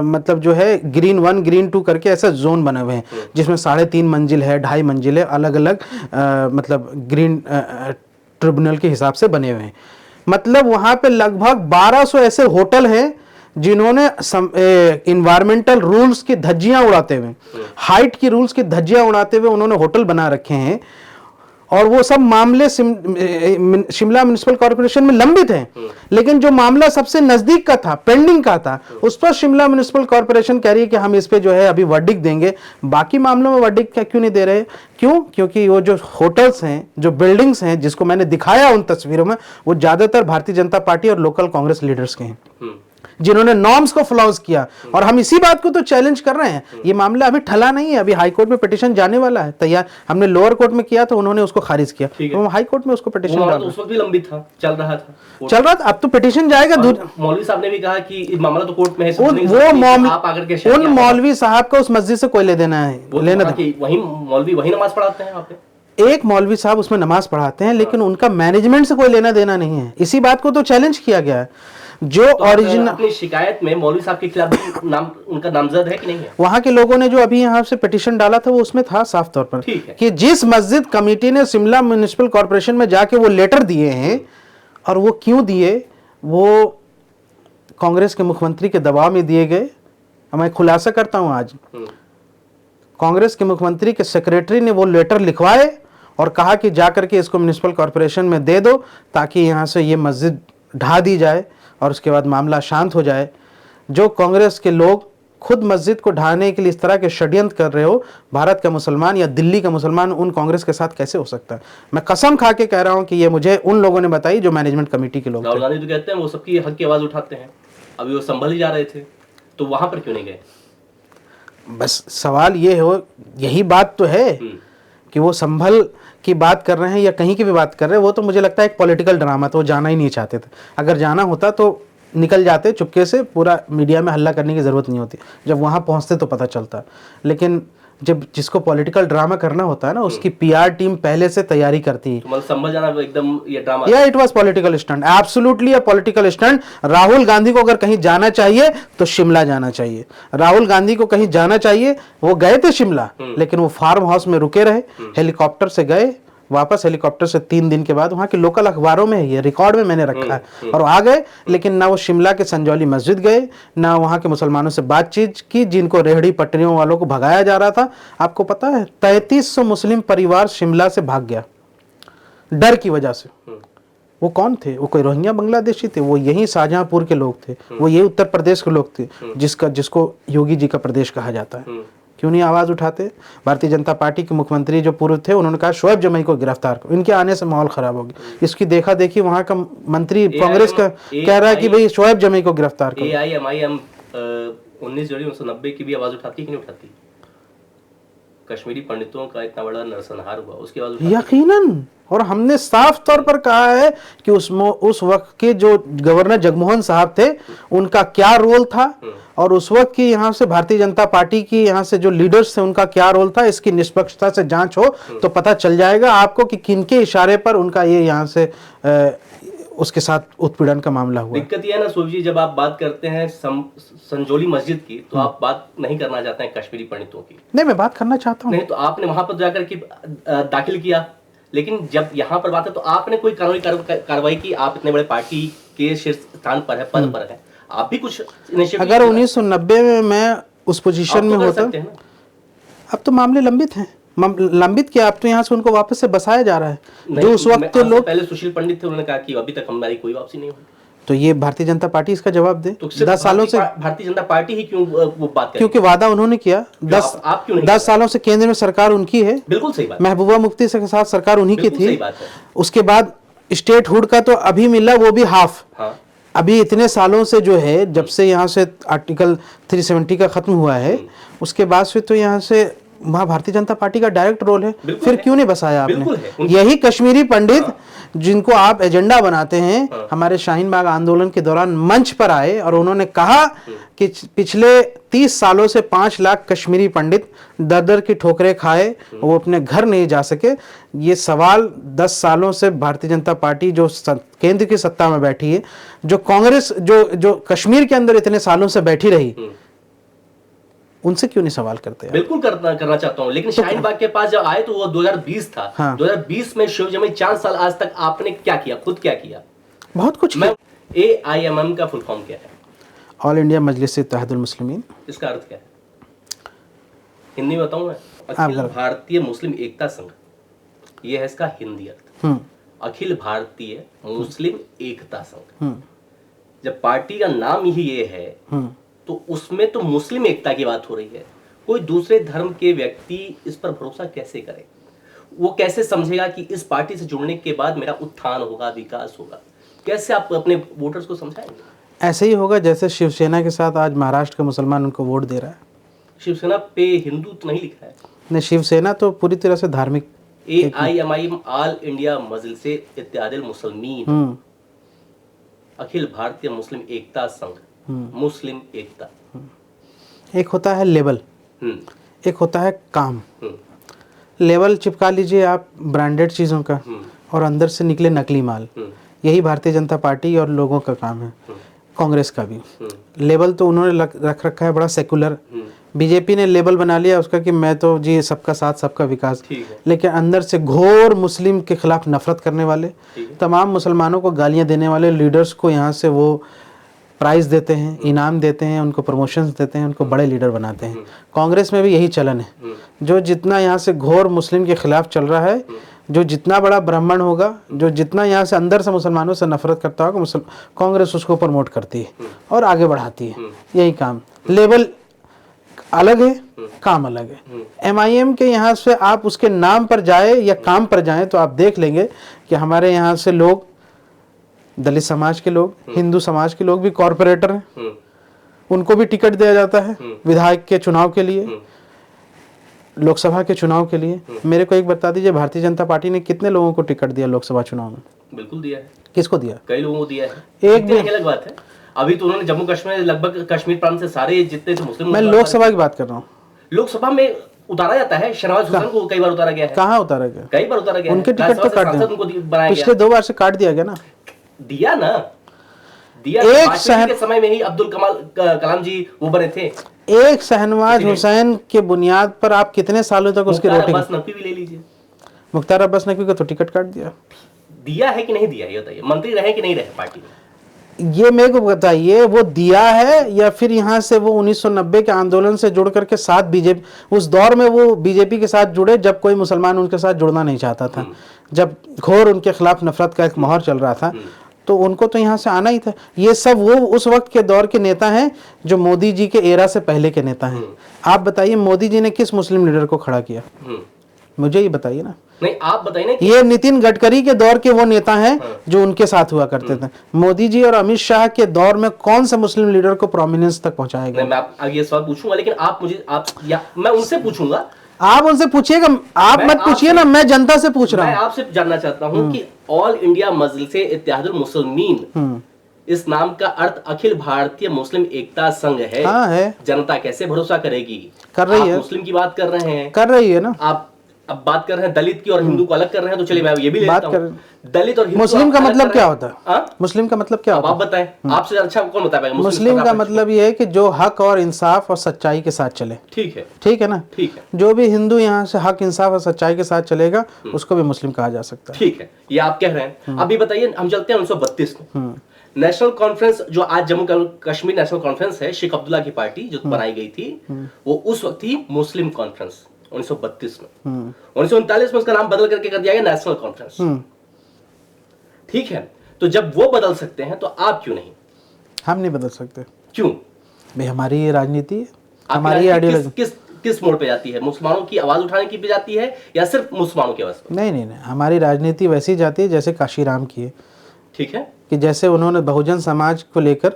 मतलब जो है ग्रीन 1 ग्रीन 2 करके ऐसे जोन बने हुए हैं, जिसमें 3.5 मंजिल है, 2.5 मंजिल है, अलग अलग मतलब ग्रीन ट्रिब्यूनल के हिसाब से बने हुए हैं। मतलब वहाँ पे लगभग 1200 ऐसे होटल हैं जिन्होंने इन्वायरमेंटल रूल्स की धज्जियां उड़ाते हुए, हाइट की रूल्स की धज्जियां उड़ाते हुए उन्होंने होटल बना रखे हैं। और वो सब मामले शिमला म्युनिसिपल कॉर्पोरेशन में लंबित हैं। लेकिन जो मामला सबसे नजदीक का था, पेंडिंग का था, उस पर शिमला म्युनिसिपल कॉर्पोरेशन कह रही है कि हम इस पे जो है अभी वर्डिक्ट देंगे। बाकी मामलों में वर्डिक्ट क्यों नहीं दे रहे? क्यों? क्योंकि वो जो होटल्स हैं, जो बिल्डिंग्स हैं, जिसको मैंने दिखाया उन तस्वीरों में, वो ज्यादातर भारतीय जनता पार्टी और लोकल कांग्रेस लीडर्स के हैं, जिन्होंने नॉर्म्स को फ्लॉज किया। और हम इसी बात को तो चैलेंज कर रहे हैं। ये मामला अभी ठला नहीं है, अभी हाई कोर्ट में पिटीशन जाने वाला है तैयार। हमने लोअर कोर्ट में किया तो उन्होंने उसको खारिज किया, तो हाई कोर्ट में उसको पिटीशन तो उस वक्त भी लंबित था, चल रहा था। अब तो पिटीशन जाएगा। मौलवी साहब ने भी कहा कि इस मामला तो कोर्ट में है, उन मौलवी साहब का उस मस्जिद से कोई ले देना है, लेना वही मौलवी वही नमाज पढ़ाते हैं वहाँ पे। एक मौलवी साहब उसमें नमाज पढ़ाते हैं, लेकिन उनका मैनेजमेंट से कोई लेना देना नहीं है। इसी बात को तो चैलेंज किया गया है। जो ओरिजिनल अपनी शिकायत में मौलवी साहब के खिलाफ भी उनका नामजद है कि नहीं है? वहां के लोगों ने जो अभी यहाँ से पिटीशन डाला था वो उसमें था साफ तौर पर कि जिस मस्जिद कमेटी ने शिमला म्युनिसिपल कॉर्पोरेशन में जाके वो लेटर दिए हैं, और वो क्यों दिए, वो कांग्रेस के मुख्यमंत्री के दबाव में दिए गए। मैं खुलासा करता हूं आज, कांग्रेस के मुख्यमंत्री के सेक्रेटरी ने वो लेटर लिखवाए और कहा कि जाकर के इसको म्युनिसिपल कॉर्पोरेशन में दे दो ताकि यहाँ से ये मस्जिद ढा दी जाए और उसके बाद मामला शांत हो जाए। जो कांग्रेस के लोग खुद मस्जिद को ढाने के लिए इस तरह के षड्यंत्र कर रहे हो, भारत का मुसलमान या दिल्ली का मुसलमान उन कांग्रेस के साथ कैसे हो सकता है? मैं कसम खा के कह रहा हूं कि ये मुझे उन लोगों ने बताई जो मैनेजमेंट कमेटी के लोग थे। राहुल गांधी तो कहते हैं वो सबकी हक की आवाज उठाते हैं, अभी वो संभल ही जा रहे थे, तो वहां पर क्यों नहीं गए? बस सवाल ये हो, यही बात तो है कि वो संभल की बात कर रहे हैं या कहीं की भी बात कर रहे हैं। वो तो मुझे लगता है एक पॉलिटिकल ड्रामा, तो वो जाना ही नहीं चाहते थे। अगर जाना होता तो निकल जाते चुपके से, पूरा मीडिया में हल्ला करने की ज़रूरत नहीं होती। जब वहाँ पहुँचते तो पता चलता। लेकिन जब जिसको पॉलिटिकल ड्रामा करना होता है ना, उसकी पीआर टीम पहले से तैयारी करती है। तो मतलब समझ जाना एकदम ये ड्रामा। या it was political stunt, absolutely a political stunt. Rahul Gandhi को अगर कहीं जाना चाहिए तो शिमला जाना चाहिए। राहुल गांधी को कहीं जाना चाहिए, वो गए थे शिमला, लेकिन वो फार्म हाउस में रुके रहे, हेलीकॉप्टर से गए, वापस हेलीकॉप्टर से 3 दिन के बाद, वहाँ के लोकल अखबारों में ये रिकॉर्ड में मैंने रखा है, और आ गए। लेकिन ना वो शिमला के संजौली मस्जिद गए, ना वहाँ के मुसलमानों से बातचीत की जिनको रेहड़ी पटरियों वालों को भगाया जा रहा था। आपको पता है 3300 मुस्लिम परिवार शिमला से भाग गया डर की वजह से। वो कौन थे? वो कोई रोहिंग्या बांग्लादेशी थे? वो यही शाहजहांपुर के लोग थे, वो ये उत्तर प्रदेश के लोग थे, जिसको योगी जी का प्रदेश कहा जाता है। क्यों नहीं आवाज उठाते? भारतीय जनता पार्टी के मुख्यमंत्री जो पूर्व थे, उन्होंने कहा शोएब जमई को गिरफ्तार करो, इनके आने से माहौल खराब हो गया। इसकी देखा देखी वहां का मंत्री कांग्रेस का कह रहा है कि भाई शोएब जमई को गिरफ्तार करो। AIMIM 19 जनवरी 1990 की भी आवाज उठाती कि नहीं उठाती? कश्मीरी पंडितों का इतना बड़ा नरसंहार हुआ, उसके बाद यकीनन। और हमने साफ तौर पर कहा है कि उस वक्त के जो गवर्नर जगमोहन साहब थे, उनका क्या रोल था, और उस वक्त की यहाँ से भारतीय जनता पार्टी की यहाँ से जो लीडर्स थे, उनका क्या रोल था। इसकी निष्पक्षता से जांच हो तो पता चल जाएगा आपको कि किनके इशारे पर उनका ये यहाँ से उसके साथ उत्पीड़न का मामला हुआ। दिक्कत यह है ना सूरज जी, जब आप बात करते हैं संजौली मस्जिद की, तो आप बात नहीं करना चाहते हैं कश्मीरी पंडितों की। नहीं, मैं बात करना चाहता हूँ। नहीं, तो आपने वहां पर जाकर के दाखिल किया, लेकिन जब यहाँ पर बात है तो आपने कोई कानूनी कार्रवाई की? आप इतने बड़े पार्टी के शीर्ष स्थान पर है, पद पर है, आप भी कुछ अगर 1990 में मैं उस पोजीशन में होता, अब तो मामले लंबित हैं। लंबित क्या, अब तो यहाँ से उनको वापस से बसाया जा रहा है। जो उस वक्त तो लोग, पहले सुशील पंडित थे, उन्होंने कहा कि अभी तक हमारी कोई वापसी नहीं हुई। तो ये भारतीय जनता पार्टी इसका जवाब दे। तो 10 सालों से भारतीय जनता पार्टी ही क्यों वो बात करे? क्योंकि वादा उन्होंने किया। 10 सालों से केंद्र में सरकार उनकी है। बिल्कुल सही बात। महबूबा मुफ्ती के साथ सरकार उन्हीं की थी। बात है। उसके बाद स्टेट हुड का तो अभी मिला, वो भी हाफ। अभी इतने सालों से जो है, जब से यहाँ से आर्टिकल 370 का खत्म हुआ है, उसके बाद से तो यहाँ से वहाँ भारतीय जनता पार्टी का डायरेक्ट रोल है। फिर क्यों नहीं बसाया आपने? यही कश्मीरी पंडित जिनको आप एजेंडा बनाते हैं, हमारे शाहीन बाग आंदोलन के दौरान मंच पर आए और उन्होंने कहा कि पिछले 30 सालों से 5 लाख कश्मीरी पंडित दर दर की ठोकरें खाए, वो अपने घर नहीं जा सके। ये सवाल 10 सालों से भारतीय जनता पार्टी जो केंद्र की सत्ता में बैठी है, जो कांग्रेस जो कश्मीर के अंदर इतने सालों से बैठी रही, उनसे क्यों नहीं सवाल करते? बिल्कुल करना चाहता हूँ, लेकिन शाहीन बाग के पास जब आए तो वो 2020 था। हाँ। 2020 में शोएब जमई 4 साल, आज तक आपने क्या किया? खुद क्या किया? बहुत कुछ। AIMM का फुल फॉर्म क्या है? ऑल इंडिया मजलिस इत्तेहादुल मुस्लिमीन। इसका अर्थ क्या है? हिंदी में बताऊं मैं? अखिल भारतीय मुस्लिम एकता संघ, ये है इसका हिंदी अर्थ। अखिल भारतीय मुस्लिम एकता संघ। जब पार्टी का नाम ही ये है, तो उसमें तो मुस्लिम एकता की बात हो रही है। कोई दूसरे धर्म के व्यक्ति इस पर भरोसा कैसे करे? वो कैसे समझेगा कि इस पार्टी से जुड़ने के बाद मेरा उत्थान होगा, विकास होगा? कैसे आप अपने वोटर्स को समझाएंगे? ऐसे ही होगा जैसे शिवसेना के साथ आज महाराष्ट्र का मुसलमान उनको वोट दे रहा है। शिवसेना पे हिंदू तो नहीं लिखा है। नहीं, शिवसेना तो पूरी तरह से धार्मिक। AIMIM ऑल इंडिया मजलिस इत्तेहादुल मुस्लिमीन, अखिल भारतीय मुस्लिम एकता संघ, मुस्लिम एकता। एक होता है लेबल, एक होता है काम। लेबल चिपका लीजिए आप ब्रांडेड चीज़ों का, और अंदर से निकले नकली माल। यही भारतीय जनता पार्टी और लोगों का काम है, कांग्रेस का भी। लेबल तो उन्होंने रख रखा है बड़ा सेकुलर। बीजेपी ने लेबल बना लिया उसका कि मैं तो जी सबका साथ सबका विकास, लेकिन अंदर से घोर मुस्लिम के खिलाफ नफरत करने वाले, तमाम मुसलमानों को गालियां देने वाले लीडर्स को यहाँ से वो प्राइज देते हैं, इनाम देते हैं, उनको प्रमोशंस देते हैं, उनको बड़े लीडर बनाते हैं। कांग्रेस में भी यही चलन है। जो जितना यहाँ से घोर मुस्लिम के खिलाफ चल रहा है, जो जितना बड़ा ब्राह्मण होगा, जो जितना यहाँ से अंदर से मुसलमानों से नफरत करता होगा, कांग्रेस उसको प्रमोट करती है और आगे बढ़ाती है। यही काम। लेबल अलग है, काम अलग है। MIM के यहाँ से आप उसके नाम पर जाए या काम पर जाएं तो आप देख लेंगे कि हमारे यहाँ से लोग, दलित समाज के लोग, हिंदू समाज के लोग भी कॉरपोरेटर हैं, उनको भी टिकट दिया जाता है विधायक के चुनाव के लिए, लोकसभा के चुनाव के लिए। मेरे को एक बता दीजिए, भारतीय जनता पार्टी ने कितने लोगों को टिकट दिया लोकसभा चुनाव में? बिल्कुल दिया है। किसको दिया? कई लोगों को दिया है। एक भी अलग बात है। अभी तो उन्होंने जम्मू कश्मीर, लगभग कश्मीर प्रांत से सारे जितने थे मुस्लिम, मैं लोकसभा की बात कर रहा हूँ। लोकसभा में उतारा जाता है। शहनवाज हुसैन को कई बार उतारा गया है। कहाँ उतारा गया? कई बार उतारा गया उनके है। टिकट तो राज्यसभा से काट सांसद उनको बनाया पिछले 2 बार से काट दिया गया ना। दिया ना, दिया। एक वाजपेयी के समय में ही अब्दुल कलाम जी वो बने थे। एक शहनवाज हुसैन के बुनियाद पर आप कितने सालों तक उसके रोटी? मुख्तार अब्बास नकवी भी ले लीजिए। मुख्तार अब्बास नकवी का तो टिकट काट दिया। दिया है कि नहीं दिया, ये बताइए। मंत्री रहे कि नहीं रहे पार्टी में? ये मेरे को बताइए, वो दिया है या फिर यहाँ से वो 1990 के आंदोलन से जुड़ करके साथ बीजेपी, उस दौर में वो बीजेपी के साथ जुड़े जब कोई मुसलमान उनके साथ जुड़ना नहीं चाहता था, जब घोर उनके खिलाफ नफरत का एक माहौल चल रहा था, तो उनको तो यहाँ से आना ही था। ये सब वो उस वक्त के दौर के नेता हैं जो मोदी जी के एरा से पहले के नेता हैं। आप बताइए मोदी जी ने किस मुस्लिम लीडर को खड़ा किया? मुझे ये बताइए ना। नहीं, आप बताइए ना। ये नितिन गडकरी के दौर के वो नेता हैं जो उनके साथ हुआ करते थे। मोदी जी और अमित शाह के दौर में कौन सा मुस्लिम लीडर को प्रोमिनेंस तक पहुंचाया गया? मैं आगे ये सवाल पूछूंगा, लेकिन आप मुझे मैं उनसे पूछूंगा। आप उनसे पूछिएगा, आप मत पूछिए ना, मैं जनता से पूछ रहा हूँ। मैं आपसे जानना चाहता हूँ कि ऑल इंडिया मजलिसे इत्तेहादुल मुस्लिमीन, इस नाम का अर्थ अखिल भारतीय मुस्लिम एकता संघ है। हाँ है। जनता कैसे भरोसा करेगी? कर रही है। मुस्लिम की बात कर रहे हैं, कर रही है ना। आप अब बात कर रहे हैं दलित की और हिंदू को अलग कर रहे हैं, तो चलिए मैं ये भी बात लेता कर हूं। दलित और हिंदू मुस्लिम का अलग मतलब कर क्या रहे होता है? हाँ? मुस्लिम का मतलब क्या अब होता आप बताएं, आपसे अच्छा कौन बता पाएगा? है? मुस्लिम का मतलब ये है कि जो हक और इंसाफ और सच्चाई के साथ चले। ठीक है, ठीक है ना। ठीक है। जो भी हिंदू यहाँ से हक इंसाफ और सच्चाई के साथ चलेगा उसको भी मुस्लिम कहा जा सकता है। ठीक है, ये आप कह रहे हैं। अभी बताइए, हम चलते हैं 1932 में। नेशनल कॉन्फ्रेंस, जो आज जम्मू कश्मीर नेशनल कॉन्फ्रेंस है, शेख अब्दुल्ला की पार्टी जो बनाई गई थी, वो उस वक्त थी मुस्लिम कॉन्फ्रेंस 1932 में। 1939 में उसका नाम बदल करके कर दिया गया नेशनल कॉन्फ्रेंस। ठीक है, तो जब वो बदल सकते हैं तो आप क्यों नहीं? हम नहीं बदल सकते। क्यों? भाई हमारी ये राजनीति है, हमारी आइडियोलॉजी किस मोड़ पे जाती है? मुसलमानों की आवाज उठाने की पे जाती है या सिर्फ मुसलमानों की आवाज पे? नहीं, हमारी राजनीति वैसी जाती है जैसे काशीराम की है। ठीक है, कि जैसे उन्होंने बहुजन समाज को लेकर,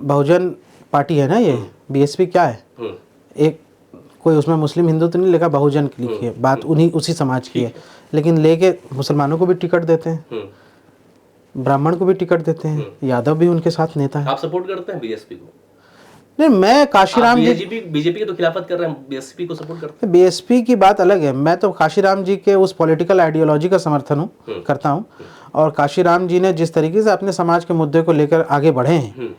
बहुजन पार्टी है ना ये, बीएसपी क्या है, एक कोई उसमें मुस्लिम हिंदू तो नहीं लिखा, बहुजन की लिखी है, बात उन्हीं उसी समाज की है, लेकिन लेके मुसलमानों को भी टिकट देते हैं, ब्राह्मण को भी टिकट देते हैं, यादव भी उनके साथ नेता है। आप सपोर्ट करते हैं बीएसपी को? नहीं, मैं काशीराम जी, बीजेपी की तो खिलाफत कर रहे हैं, बीएसपी को सपोर्ट करते हैं। बीएसपी की बात अलग है। मैं तो काशीराम जी के उस पॉलिटिकल आइडियोलॉजी का समर्थन करता हूँ, और काशीराम जी ने जिस तरीके से अपने समाज के मुद्दे को लेकर आगे बढ़े हैं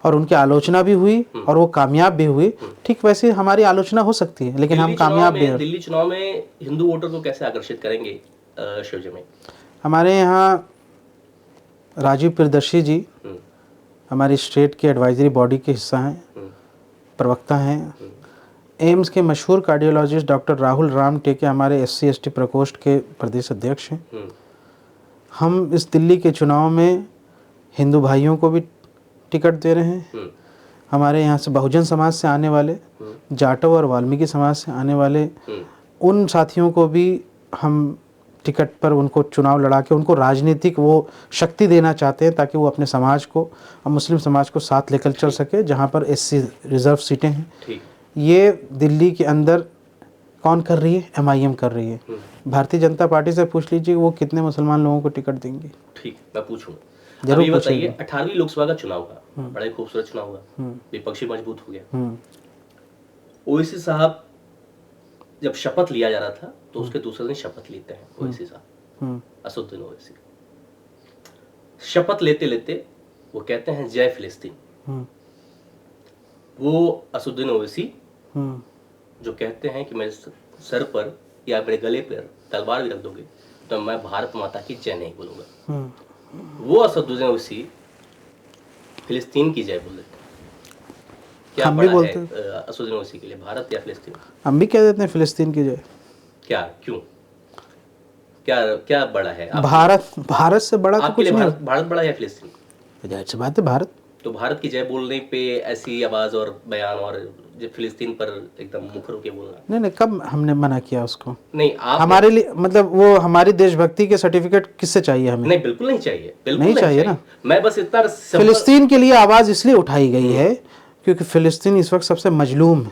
और उनकी आलोचना भी हुई और वो कामयाब भी हुई, ठीक वैसे हमारी आलोचना हो सकती है, लेकिन हम कामयाब भी हैं। दिल्ली चुनाव में हिंदू वोटर को कैसे आकर्षित करेंगे शिवजी में? हमारे यहाँ राजीव प्रियदर्शी जी हमारी स्टेट के एडवाइजरी बॉडी के हिस्सा हैं, प्रवक्ता हैं। एम्स के मशहूर कार्डियोलॉजिस्ट डॉक्टर राहुल राम टेके हमारे SC ST प्रकोष्ठ के प्रदेश अध्यक्ष हैं। हम इस दिल्ली के चुनाव में हिंदू भाइयों को भी टिकट दे रहे हैं। हमारे यहाँ से बहुजन समाज से आने वाले, जाटव और वाल्मीकि समाज से आने वाले उन साथियों को भी हम टिकट पर उनको चुनाव लड़ा के उनको राजनीतिक वो शक्ति देना चाहते हैं, ताकि वो अपने समाज को और मुस्लिम समाज को साथ लेकर चल सके, जहाँ पर SC रिजर्व सीटें हैं। ये दिल्ली के अंदर कौन कर रही है? MIM कर रही है। भारतीय जनता पार्टी से पूछ लीजिए वो कितने मुसलमान लोगों को टिकट देंगे। ठीक, मैं पूछूंगा। जरूर बताइए, 18वीं लोकसभा का चुनाव हुआ, बड़ा ही खूबसूरत चुनाव हुआ, विपक्षी मजबूत हो गया। ओवैसी साहब जब शपथ लिया जा रहा था तो उसके दूसरे दिन शपथ लेते हैं ओवैसी साहब, असदुद्दीन ओवैसी। शपथ लेते लेते वो कहते हैं जय फिलिस्तीन। वो असदुद्दीन ओवैसी जो कहते हैं कि मेरे सर पर या मेरे गले पर तलवार भी रख दोगे तो मैं भारत माता की जय नहीं बोलूंगा। वो असदुद्दीन ओवैसी फिलिस्तीन की जय बोल देते हैं। क्या हम भी बड़ा बोलते है असदुद्दीन ओवैसी के लिए भारत या फिलिस्तीन? हम भी कह देते हैं फिलिस्तीन की जय। क्या, क्यों, क्या बड़ा है? भारत से बड़ा तो कुछ नहीं। भारत बड़ा है फिलिस्तीन? जाहिर सी बात है भारत। तो भारत की जय बोलने पे ऐसी आवाज और बयान और जो फिलिस्तीन पर एकदम मुख रोके बोलना, नहीं, कब हमने मना किया उसको? नहीं, आप हमारे लिए मतलब वो हमारी देशभक्ति के सर्टिफिकेट किससे चाहिए हमें? नहीं, बिल्कुल नहीं चाहिए, बिल्कुल नहीं चाहिए ना। मैं बस इतना फिलिस्तीन के लिए आवाज इसलिए उठाई गई है क्योंकि फिलिस्तीन इस वक्त सबसे मजलूम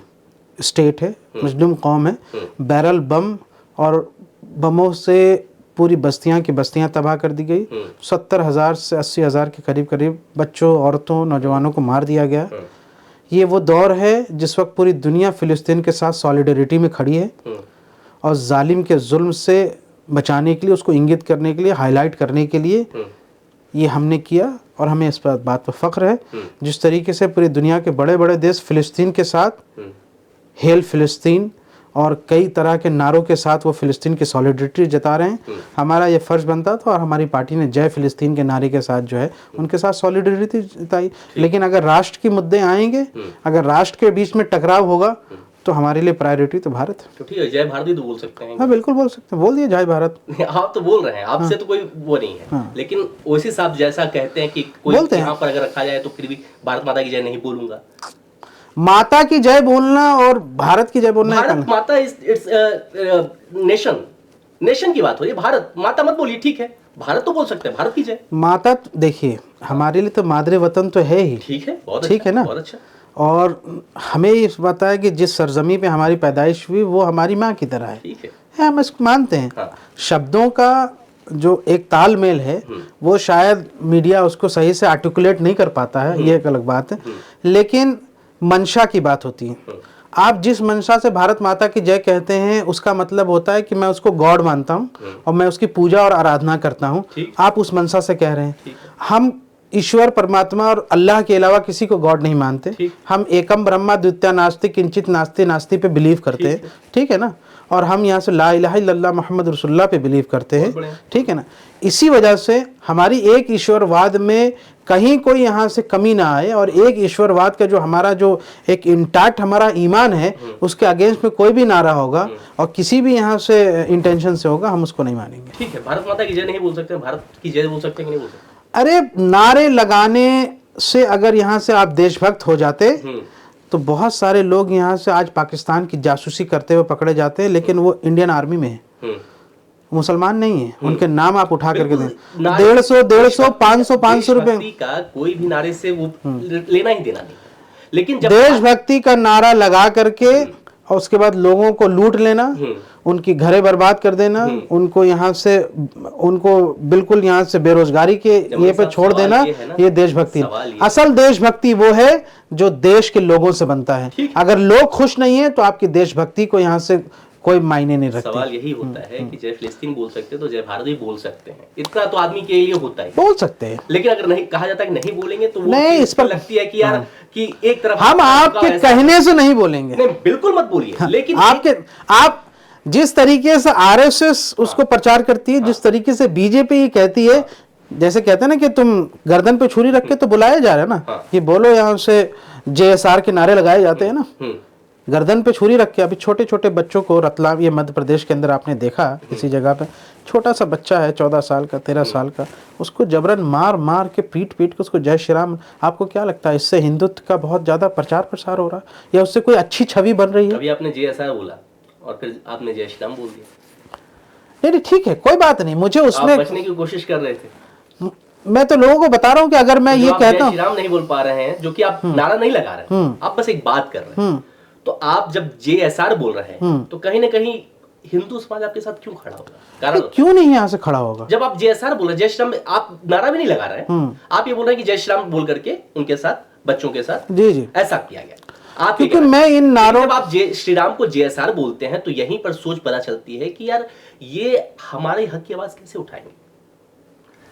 स्टेट है, मजलूम कौम है। बैरल बम और बमों से पूरी बस्तियां की बस्तियां तबाह कर दी गई। 70,000 से 80,000 के करीब बच्चों, औरतों, नौजवानों को मार दिया गया। ये वो दौर है जिस वक्त पूरी दुनिया फ़िलिस्तीन के साथ सॉलिडरिटी में खड़ी है और जालिम के जुल्म से बचाने के लिए, उसको इंगित करने के लिए, हाईलाइट करने के लिए ये हमने किया और हमें इस बात पर फ़ख्र है। जिस तरीके से पूरी दुनिया के बड़े बड़े देश फ़िलिस्तीन के साथ हेल फ़िलिस्तीन और कई तरह के नारों के साथ वो फ़िलिस्तीन की सॉलिडरिटी जता रहे हैं, हमारा ये फ़र्ज़ बनता था और हमारी पार्टी ने जय फ़िलिस्तीन के नारे के साथ जो है उनके साथ सॉलिडरिटी जताई। लेकिन अगर राष्ट्र के मुद्दे आएंगे, अगर राष्ट्र के बीच में टकराव होगा तो हमारे लिए प्रायोरिटी तो भारत है। तो ठीक है, जय भारत भी तो बोल सकते हैं। हाँ बिल्कुल बोल सकते हैं, बोल दिए जय भारत। आप तो बोल रहे हैं, आपसे तो कोई वो नहीं है, लेकिन वैसे साहब जैसा कहते हैं कि कोई यहाँ पर अगर रखा जाए तो फिर भी भारत माता की जय नहीं बोलूंगा। माता की जय बोलना और भारत की जय बोलना, भारत माता इट्स नेशन की बात हो रही है, भारत माता मत बोलिए, ठीक है, भारत तो बोल सकते हैं, भारत की जय। माता देखिए हमारे लिए तो मादरे वतन तो है ही, ठीक है, बहुत ठीक है ना, बहुत अच्छा। और हमें ये पता है कि जिस सरजमी पे हमारी पैदाइश हुई वो हमारी माँ की तरह है, ठीक है, हम इसको मानते हैं। हाँ। शब्दों का जो एक तालमेल है वो शायद मीडिया उसको सही से आर्टिकुलेट नहीं कर पाता है, ये एक अलग बात है, लेकिन मंशा की बात होती है। आप जिस मंशा से भारत माता की जय कहते हैं उसका मतलब होता है कि मैं उसको गॉड मानता हूँ और मैं उसकी पूजा और आराधना करता हूँ, आप उस मंशा से कह रहे हैं। हम ईश्वर परमात्मा और अल्लाह के अलावा किसी को गॉड नहीं मानते, हम एकम ब्रह्मा द्वितीय नास्ति किंचित नास्ति नास्ति पे बिलीव करते हैं, ठीक है ना, और हम यहाँ से ला इलाहा इल्लल्लाह मोहम्मद रसूलुल्लाह पे बिलीव करते हैं, ठीक है ना। इसी वजह से हमारी एक ईश्वरवाद में कहीं कोई यहाँ से कमी ना आए और एक ईश्वरवाद का जो हमारा जो एक इंटैक्ट हमारा ईमान है उसके अगेंस्ट में कोई भी नारा होगा और किसी भी यहाँ से इंटेंशन से होगा, हम उसको नहीं मानेंगे। ठीक है, भारत माता की जय नहीं बोल सकते, भारत की जय बोल सकते हैं कि नहीं बोल सकते? अरे नारे लगाने से अगर यहाँ से आप देशभक्त हो जाते तो बहुत सारे लोग यहाँ से आज पाकिस्तान की जासूसी करते हुए पकड़े जाते हैं, लेकिन वो इंडियन आर्मी में है, मुसलमान नहीं है। उनके नाम आप उठा करके दें, 150 500 रुपए का कोई भी नारे से वो लेना ही देना नहीं, लेकिन जब देशभक्ति का नारा लगा करके और उसके बाद लोगों को लूट लेना, उनकी घरें बर्बाद कर देना, उनको यहाँ से उनको बिल्कुल यहाँ से बेरोजगारी के ये पे छोड़ देना, ये देशभक्ति। असल देशभक्ति वो है जो देश के लोगों से बनता है। अगर लोग खुश नहीं है तो आपकी देशभक्ति को यहाँ से कोई मायने नहीं रखती। सवाल यही होता है कि जय फिलिस्तीन बोल सकते तो जय भारत भी बोल सकते हैं, इतना तो आदमी के लिए होता है, बोल सकते हैं, लेकिन अगर नहीं कहा जाता कि नहीं बोलेंगे तो वो नहीं, इस पर लगती है कि यार कि एक तरफ हम आपके कहने से नहीं बोलेंगे। नहीं, बिल्कुल मत बोलिए, लेकिन आप जिस तरीके से आरएसएस उसको प्रचार करती है, जिस तरीके से बीजेपी कहती है, जैसे कहते हैं ना कि तुम गर्दन पे छुरी रख के तो बुलाया जा रहा है ना, कि बोलो यहाँ से जेएसआर के नारे लगाए जाते हैं ना, गर्दन पे छुरी रख के। अभी छोटे छोटे बच्चों को रतलाम, ये मध्य प्रदेश के अंदर आपने देखा किसी जगह पे, छोटा सा बच्चा है 14 साल का 13 साल का, उसको जबरन मार मार के पीट पीट के उसको जय श्री राम। आपको क्या लगता है इससे हिंदुत्व का बहुत ज्यादा प्रचार प्रसार हो रहा है या उससे कोई अच्छी छवि बन रही है? अभी आपने जेएसआर बोला और फिर आपने जय श्री राम बोल दिया। नहीं ठीक है, कोई बात नहीं, मुझे उसमें बचने की कोशिश कर रहे थे। मैं तो लोगों को बता रहा हूँ कि अगर मैं ये कहता हूँ जय श्री राम नहीं बोल पा रहे हैं, जो कि आप नारा नहीं लगा रहे हैं, आप बस एक बात कर रहे हैं, तो आप जब जेएसआर बोल रहे हैं तो कहीं ना कहीं हिंदू समाज आपके साथ क्यों खड़ा होगा? कारण क्यों नहीं यहाँ से खड़ा होगा? जब आप जेएसआर बोल रहे हैं, जय श्री राम, आप नारा भी नहीं लगा रहे हैं, आप ये बोल रहे हैं कि जय श्री राम बोल करके उनके साथ बच्चों के साथ जी जी ऐसा किया गया। आप क्योंकि मैं इन नारों, जब आप जय श्री राम को जेएसआर बोलते हैं तो यहीं पर सोच पता चलती है कि यार ये हमारे हक की आवाज कैसे उठाएंगे,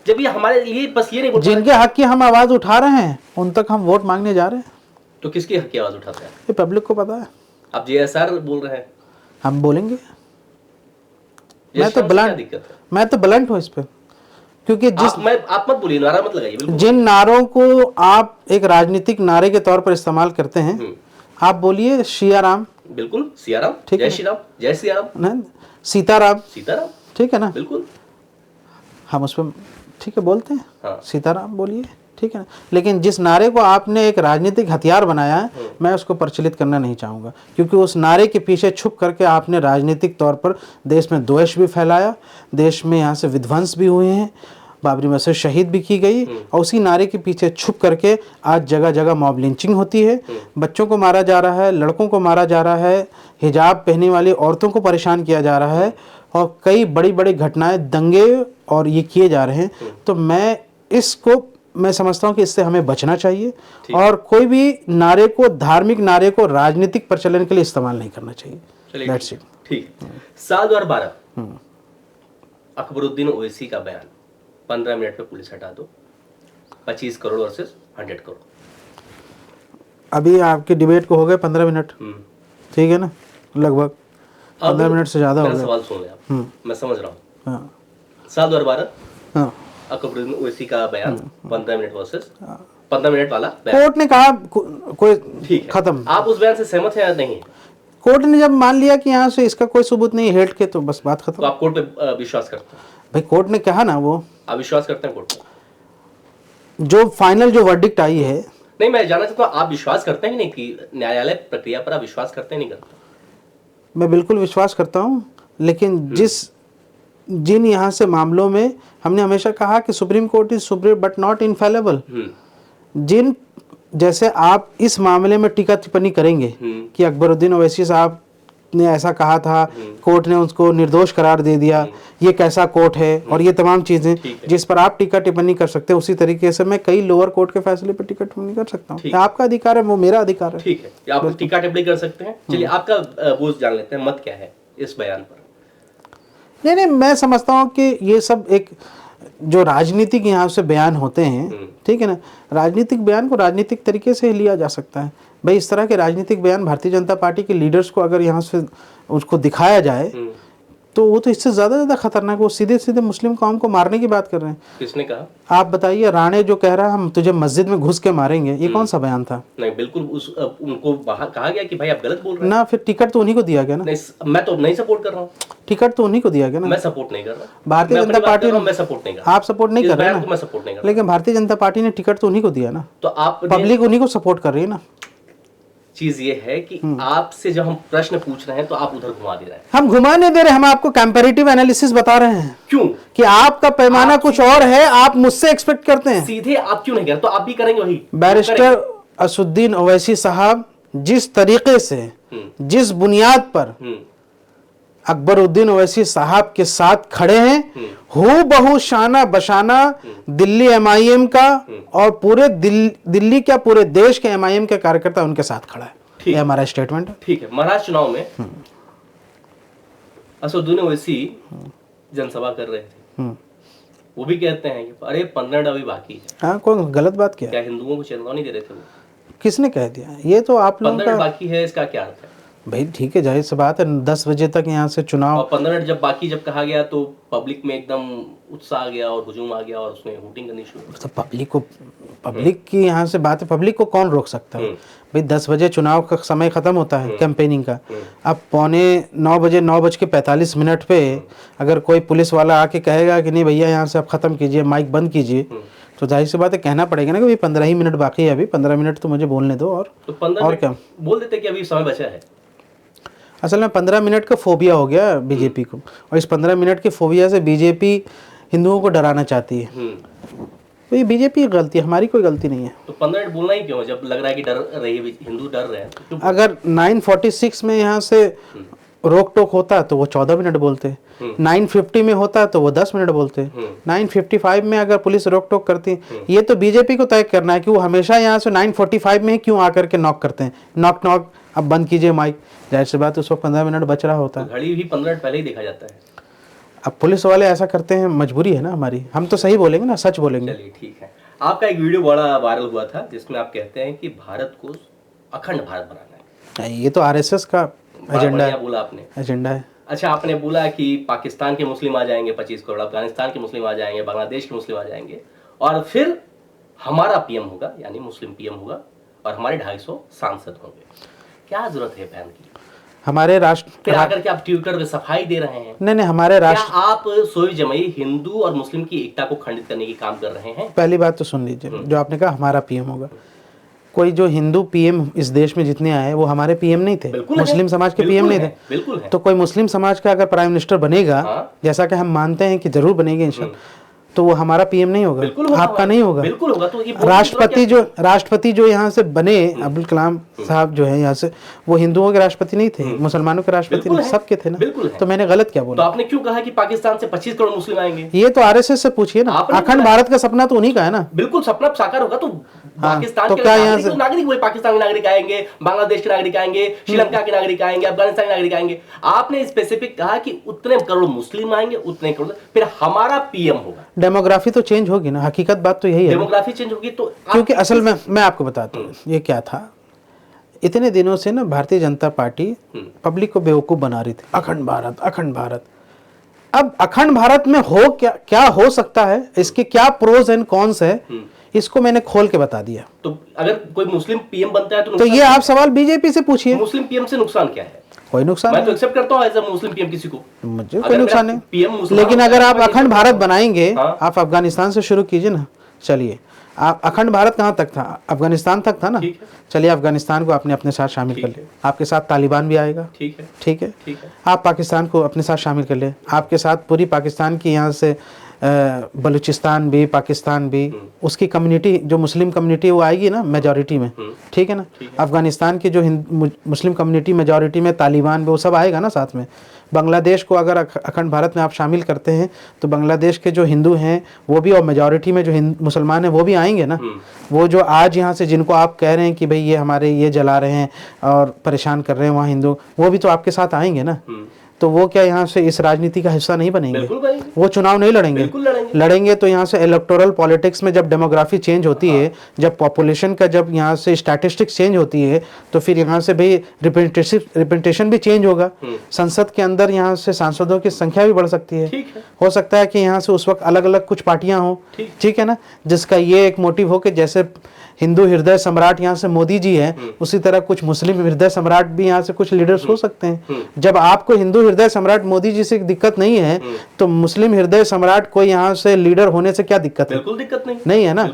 जब ये हमारे लिए बस ये नहीं बोल जिनके हक की हम आवाज उठा रहे हैं उन तक हम वोट मांगने जा रहे हैं। तो किसकी हक की आवाज उठाते हैं? ये पब्लिक को पता है। आप जेएसआर बोल रहे हैं, हम बोलेंगे। मैं तो ब्लंट हूँ इस पे, क्योंकि जिस आप मत बोलिए, नारा मत लगाइए, बिल्कुल। जिन नारों को आप एक राजनीतिक नारे के तौर पर इस्तेमाल करते हैं, आप बोलिए सिया राम, बिल्कुल सिया राम, जय श्री राम, जय सिया राम, सीताराम, सीताराम, ठीक है ना, बिल्कुल हम उस पर ठीक है बोलते हैं, हाँ। सीताराम बोलिए, ठीक है ना। लेकिन जिस नारे को आपने एक राजनीतिक हथियार बनाया है, मैं उसको प्रचलित करना नहीं चाहूँगा, क्योंकि उस नारे के पीछे छुप करके आपने राजनीतिक तौर पर देश में द्वेष भी फैलाया, देश में यहाँ से विध्वंस भी हुए हैं, बाबरी मस्जिद शहीद भी की गई, और उसी नारे के पीछे छुप करके आज जगह जगह मॉब लिंचिंग होती है, बच्चों को मारा जा रहा है, लड़कों को मारा जा रहा है, हिजाब पहनने वाली औरतों को परेशान किया जा रहा है, और कई बड़ी बड़ी घटनाएं, दंगे और ये किए जा रहे हैं। तो मैं इसको मैं समझता हूँ कि इससे हमें बचना चाहिए और कोई भी नारे को, धार्मिक नारे को राजनीतिक प्रचलन के लिए इस्तेमाल नहीं करना चाहिए। चलिए That's it। ठीक है। साल 2012 अकबरुद्दीन ओवैसी का बयान, 15 मिनट में पुलिस हटा दो, 25 करोड़ वर्सेस 100 करोड़। अभी आपकी डिबेट को हो गए 15 मिनट, ठीक है ना, लगभग 15 मिनट से ज़्यादा हो गए। सवाल सुन लिया, मैं समझ रहा हूँ। हाँ साल 2012 हाँ, अकबरुद्दीन ओवैसी का बयान 15 मिनट वर्सेस 15 मिनट वाला बयान। कोर्ट ने कहा कोई ठीक है, खत्म। आप उस बयान से सहमत हैं या नहीं? कोर्ट ने जब मान लिया कि यहाँ से इसका कोई सबूत नहीं हेट के, तो बस बात तो खत्म। आप कोर्ट पे विश्वास करते हैं? भाई कोर्ट ने कहा ना, वो आप विश्वास करते हैं कोर्ट पे? जो फाइनल जो वर्डिक्ट आई है। नहीं, मैं जानना चाहता हूँ आप विश्वास करते हैं कि नहीं, कि न्यायालय प्रक्रिया पर आप विश्वास करते हैं नहीं करते? मैं बिल्कुल विश्वास करता हूँ, लेकिन जिन यहाँ से मामलों में हमने हमेशा कहा कि Supreme Court is supreme but not infallible. जिन जैसे आप इस मामले में टीका टिप्पणी करेंगे कि अकबरुद्दीन ओवैसी साहब ने ऐसा कहा था, कोर्ट ने उसको निर्दोष करार दे दिया, ये कैसा कोर्ट है, और ये तमाम चीजें जिस पर आप टीका टिप्पणी कर सकते हैं, उसी तरीके से मैं कई लोअर कोर्ट के फैसले पर टीका टिप्पणी कर सकता हूँ। आपका अधिकार है, वो मेरा अधिकार है। ठीक है, आप टीका टिप्पणी कर सकते हैं। चलिए आपका वो जान लेते हैं, मत क्या है इस बयान पर? नहीं, मैं समझता हूँ कि ये सब एक जो राजनीतिक यहाँ से बयान होते हैं, ठीक है ना, राजनीतिक बयान को राजनीतिक तरीके से लिया जा सकता है। भाई इस तरह के राजनीतिक बयान भारतीय जनता पार्टी के लीडर्स को अगर यहाँ से उसको दिखाया जाए तो वो तो इससे ज़्यादा खतरनाक, वो सीधे सीधे मुस्लिम कौम को मारने की बात कर रहे हैं। किसने कहा? आप बताइए। राणे जो कह रहा है हम तुझे मस्जिद में घुस के मारेंगे, ये कौन सा बयान था? नहीं, बिल्कुल उनको बाहर कहा गया कि भाई आप गलत बोल रहे हैं ना, फिर टिकट तो उन्हीं को दिया गया ना। नहीं, मैं तो नहीं सपोर्ट कर रहा हूँ। टिकट तो उन्हीं को दिया गया ना। मैं सपोर्ट नहीं कर रहा। भारतीय जनता पार्टी मैं सपोर्ट नहीं कर रहा। आप सपोर्ट नहीं कर रहे ना, मैं सपोर्ट नहीं कर रहा। लेकिन भारतीय जनता पार्टी ने टिकट तो उन्हीं को दिया ना। तो आप पब्लिक उन्हीं को सपोर्ट कर रही है ना। चीज ये है कि आपसे जब हम प्रश्न पूछ रहे हैं तो आप उधर घुमा दे रहे हैं। हम घुमा नहीं दे रहे, हम आपको कंपैरेटिव एनालिसिस बता रहे हैं। क्यों? कि आपका पैमाना कुछ और है, आप मुझसे एक्सपेक्ट करते हैं। सीधे आप क्यों नहीं करें? तो आप भी करेंगे वही। बैरिस्टर असुद्दीन ओवैसी साहब जिस तरीके से, जिस बुनियाद पर अकबरुद्दीन ओवैसी साहब के साथ खड़े हैं, हूबहू शाना बशाना दिल्ली एमआईएम का और पूरे दिल्ली क्या पूरे देश के एमआईएम के कार्यकर्ता उनके साथ खड़ा है। ये हमारा स्टेटमेंट है। ठीक है। महाराष्ट्र चुनाव में असुद्दीन ओवैसी जनसभा कर रहे थे, वो भी कहते हैं कि अरे 15 मिनट अभी बाकी है। हाँ, कोई गलत बात क्या? क्या हिंदुओं को चेतावनी दे रहे थे वो? किसने कह दिया? ये तो आप लोगों 15 का मिनट बाकी है, इसका क्या अर्थ है? भाई ठीक है, जाहिर सी बात है, 10 बजे तक यहाँ से चुनाव। और 15 मिनट जब बाकी जब कहा गया तो पब्लिक में एकदम उत्साह आ गया और हुजूम आ गया और उसने वोटिंग करनी शुरू। तो पब्लिक की यहाँ से बात है, पब्लिक को कौन रोक सकता है? भाई 10 बजे चुनाव का समय खत्म होता है कैंपेनिंग का। अब 9:45 पे अगर कोई पुलिस वाला आके कहेगा कि नहीं भैया यहाँ से आप खत्म कीजिए, माइक बंद कीजिए, तो जाहिर सी बात है कहना पड़ेगा ना कि भाई 15 ही मिनट बाकी है, अभी 15 मिनट तो मुझे बोलने दो। और तो 15 और क्या बोल देते कि अभी समय बचा है। असल में 15 मिनट का फोबिया हो गया बीजेपी को, और इस 15 मिनट के फोबिया से बीजेपी हिंदुओं को डराना चाहती है। तो ये बीजेपी की गलती है, हमारी कोई गलती नहीं है। तो 15 मिनट बोलना ही क्यों? जब लग रहा है कि डर रही है, हिंदू डर रहे हैं तो अगर 9:46 में यहाँ से रोक टोक होता तो वो 14 मिनट बोलते, 9:50 में होता तो वो 10 मिनट बोलते, 9:55 में अगर पुलिस रोक टोक करती। ये तो बीजेपी को तय करना है कि वो हमेशा यहाँ से 9:45 में क्यों आकर के नॉक करते हैं। नॉक नॉक, अब बंद कीजिए माइक। जाहिर सी बात है उस वक्त 15 मिनट बच रहा होता है। घड़ी भी 15 मिनट पहले ही देखा जाता है। अब पुलिस वाले ऐसा करते हैं, मजबूरी है ना हमारी, हम तो सही बोलेंगे ना, सच बोलेंगे। चलिए ठीक है। आपका एक वीडियो बड़ा वायरल हुआ था जिसमें आप कहते हैं कि भारत को अखंड भारत बनाना है। ये तो आरएसएस का एजेंडा है। बोला आपने, एजेंडा है। अच्छा, आपने बोला कि पाकिस्तान के मुस्लिम आ जाएंगे 25 करोड़, अफगानिस्तान के मुस्लिम आ जाएंगे, बांग्लादेश के मुस्लिम आ जाएंगे, और फिर हमारा पीएम होगा, यानी मुस्लिम पीएम होगा, और हमारे 250 सांसद होंगे। क्या जरूरत है बयान की? हमारे राष्ट्र फिर आकर के आप ट्विटर पे सफाई दे रहे हैं। नहीं, हमारे राष्ट्र, क्या आप सोई जमाई हिंदू और मुस्लिम की एकता को खंडित करने की काम कर रहे हैं? पहली बात तो सुन लीजिए, जो आपने कहा हमारा पीएम होगा, कोई जो हिंदू पीएम इस देश में जितने आए वो हमारे पीएम नहीं थे, मुस्लिम समाज के पीएम नहीं थे। बिल्कुल है। तो कोई मुस्लिम समाज का अगर प्राइम मिनिस्टर बनेगा, जैसा कि हम मानते हैं कि जरूर बनेगा इंशाल्लाह, तो वो हमारा पीएम नहीं होगा, बिल्कुल होगा, आपका नहीं होगा। बिल्कुल होगा। तो ये राष्ट्रपति जो यहाँ से बने, अब्दुल कलाम साहब जो है यहाँ से, वो हिंदुओं के राष्ट्रपति नहीं थे, मुसलमानों के राष्ट्रपति नहीं, सबके थे ना। तो मैंने गलत क्या तो बोला? आपने क्यों कहा कि पाकिस्तान से 25 करोड़ मुस्लिम आएंगे? ये तो आरएसएस से पूछिए ना, अखंड भारत का सपना तो उन्हीं का है ना। बिल्कुल, सपना साकार होगा तो पाकिस्तान तो के क्या यहाँ से नागरिक वही पाकिस्तान के नागरिक आएंगे, बांग्लादेश के नागरिक आएंगे, श्रीलंका के नागरिक आएंगे, अफगानिस्तान के नागरिक आएंगे। आपने स्पेसिफिक कहा कि उतने करोड़ मुस्लिम आएंगे, उतने करोड़, फिर हमारा पीएम होगा। डेमोग्राफी तो चेंज होगी ना, हकीकत बात तो यही है। डेमोग्राफी चेंज होगी तो क्योंकि असल में मैं आपको बताता हूँ ये क्या था। इतने दिनों से ना भारतीय जनता पार्टी पब्लिक को बेवकूफ बना रही थी, अखंड भारत, अखंड भारत। अब अखंड भारत में हो क्या हो सकता है, इसके क्या प्रोज एंड कॉन्स है, इसको मैंने खोल के बता दिया। तो अगर कोई मुस्लिम पीएम बनता है तो ये आप सवाल बीजेपी से पूछिए। मुस्लिम पीएम से नुकसान क्या है? कोई नुकसान मैं तो एक्सेप्ट करता हूँ एज अ मुस्लिम पीएम किसी को, मुझे कोई नुकसान नहीं। पीएम लेकिन अगर आप अखंड भारत बनाएंगे, आप अफगानिस्तान से शुरू कीजिए ना। चलिए, आप अखंड भारत कहाँ तक था? अफगानिस्तान तक था ना। चलिए, अफगानिस्तान को आपने अपने साथ शामिल कर लिया, आपके साथ तालिबान भी आएगा। ठीक है। आप पाकिस्तान को अपने साथ शामिल कर ले, आपके साथ पूरी पाकिस्तान की यहाँ से बलूचिस्तान भी, पाकिस्तान भी, उसकी कम्युनिटी जो मुस्लिम कम्युनिटी वो आएगी ना मेजॉरिटी में। ठीक है ना। अफगानिस्तान की जो मुस्लिम कम्युनिटी मेजॉरिटी में, तालिबान भी, वो सब आएगा ना साथ में। बांग्लादेश को अगर अखंड भारत में आप शामिल करते हैं तो बांग्लादेश के जो हिंदू हैं वो भी, और मेजॉरिटी में जो मुसलमान हैं वो भी आएंगे ना। वो जो आज यहाँ से जिनको आप कह रहे हैं कि भाई ये हमारे ये जला रहे हैं और परेशान कर रहे हैं वहाँ हिंदू, वो भी तो आपके साथ आएंगे ना। तो वो क्या यहाँ से इस राजनीति का हिस्सा नहीं बनेंगे? वो चुनाव नहीं लड़ेंगे। लड़ेंगे तो यहाँ से इलेक्टोरल पॉलिटिक्स में जब डेमोग्राफी चेंज होती है, जब पॉपुलेशन का, जब यहाँ से स्टैटिस्टिक्स चेंज होती है, तो फिर यहाँ से भाई रिप्रेजेंटेशन भी चेंज होगा। संसद के अंदर यहाँ से सांसदों की संख्या भी बढ़ सकती है। हो सकता है कि यहाँ से उस वक्त अलग अलग कुछ पार्टियां हो, ठीक है ना, जिसका ये एक मोटिव हो कि जैसे हिंदू हृदय सम्राट यहाँ से मोदी जी है, उसी तरह कुछ मुस्लिम हृदय सम्राट भी यहाँ से कुछ लीडर्स हो सकते हैं। जब आपको हिंदू हृदय सम्राट मोदी जी से दिक्कत नहीं है, तो मुस्लिम हृदय सम्राट को यहाँ से लीडर होने से क्या दिक्कत है? बिल्कुल दिक्कत नहीं है ना।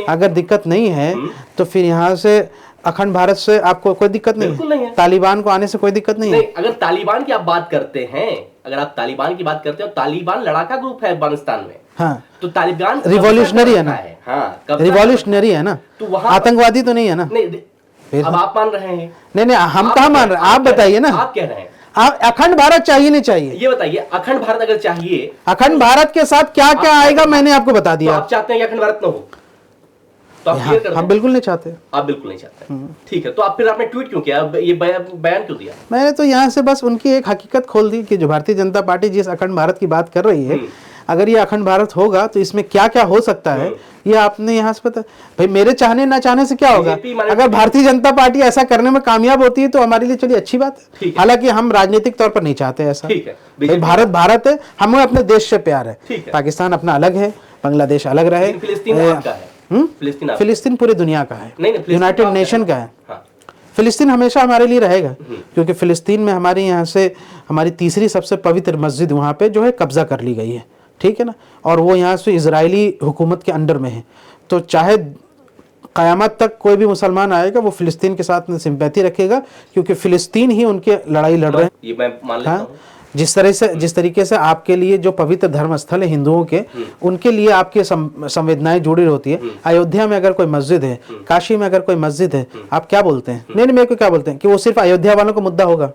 अगर दिक्कत नहीं है तो फिर यहाँ से अखंड भारत से आपको कोई दिक्कत नहीं है। तालिबान को आने से कोई दिक्कत नहीं है। अगर तालिबान की आप बात करते हैं, अगर आप तालिबान की बात करते हो, तालिबान लड़ाका ग्रुप है अफगानिस्तान में। हाँ, तो तालिबान रिवॉल्यूशनरी है ना। हाँ, रिवॉल्यूशनरी है ना, तो वहां आतंकवादी तो नहीं है ना। नहीं, अब आप मान रहे हैं। नहीं, हम कहाँ मान रहे हैं, आप बताइए ना। आप कह रहे हैं आप अखंड भारत चाहिए नहीं चाहिए? ये बताइए, अखंड भारत अगर चाहिए, अखंड भारत के साथ क्या क्या आएगा मैंने आपको बता दिया। आप चाहते हैं कि अखंड भारत न हो? तो आप क्लियर कर दें। हम बिल्कुल नहीं चाहते। आप बिल्कुल नहीं चाहते, ठीक है। तो आप फिर आपने ट्वीट क्यों किया, ये बयान क्यों दिया? मैंने तो यहाँ से बस उनकी एक हकीकत खोल दी कि जो भारतीय जनता पार्टी जिस अखंड भारत की बात कर रही है, अगर ये अखंड भारत होगा तो इसमें क्या क्या हो सकता है, ये आपने यहाँ से पता। भाई मेरे चाहने ना चाहने से क्या होगा? अगर भारतीय जनता पार्टी ऐसा करने में कामयाब होती है तो हमारे लिए चलिए अच्छी बात है। हालांकि हम राजनीतिक तौर पर नहीं चाहते ऐसा। भाई भारत भारत है, हमें अपने देश से प्यार है। पाकिस्तान अपना अलग है, बांग्लादेश अलग रहे, फिलिस्तीन पूरी दुनिया का है, यूनाइटेड नेशन का है। फिलिस्तीन हमेशा हमारे लिए रहेगा, क्योंकि फिलिस्तीन में हमारे यहाँ से हमारी तीसरी सबसे पवित्र मस्जिद वहाँ पे जो है कब्जा कर ली गई है। ठीक है ना। और वो यहाँ से इजरायली हुकूमत के अंडर में है। तो चाहे क़यामत तक कोई भी मुसलमान आएगा वो फिलिस्तीन के साथ में सिंपैथी रखेगा, क्योंकि फिलिस्तीन ही उनके लड़ाई लड़ रहे हैं। ये मैं मान लेता हूं। जिस तरीके से आपके लिए जो पवित्र धर्म स्थल है हिंदुओं के, उनके लिए आपकी संवेदनाएं जुड़ी होती है। अयोध्या में अगर कोई मस्जिद है, काशी में अगर कोई मस्जिद है, आप क्या बोलते हैं? नहीं, मेरे को क्या बोलते हैं कि वो सिर्फ अयोध्या वालों को मुद्दा होगा,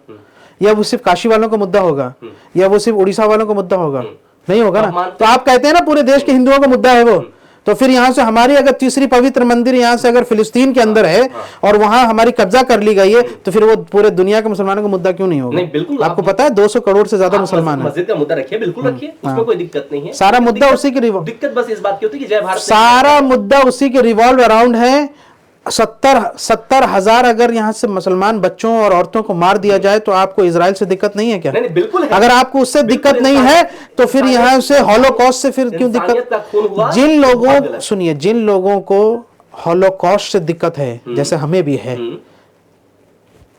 या वो सिर्फ काशी वालों को मुद्दा होगा, या वो सिर्फ उड़ीसा वालों को मुद्दा होगा? नहीं होगा ना। तो आप कहते हैं ना पूरे देश के हिंदुओं का मुद्दा है वो, तो फिर यहाँ से हमारी अगर तीसरी पवित्र मंदिर यहाँ से अगर फिलिस्तीन के अंदर है और वहां हमारी कब्जा कर ली गई है, तो फिर वो पूरे दुनिया के मुसलमानों का मुद्दा क्यों नहीं होगा? नहीं, बिल्कुल। आपको पता है 200 करोड़ से ज्यादा मुसलमान है। मस्जिद का मुद्दा रखिए, बिल्कुल रखिए, उसमें कोई दिक्कत नहीं है। सारा मुद्दा उसी के दिक्कत बस इस बात की होती है कि जय भारत, सारा मुद्दा उसी के रिवॉल्व अराउंड है। 70,000 अगर यहाँ से मुसलमान बच्चों और औरतों को मार दिया जाए तो आपको इजराइल से दिक्कत नहीं है क्या? नहीं, बिल्कुल है। अगर आपको उससे दिक्कत नहीं है तो फिर यहाँ से हॉलोकॉस्ट से फिर क्यों दिक्कत? जिन लोगों को हॉलोकॉस्ट से दिक्कत है, जैसे हमें भी है,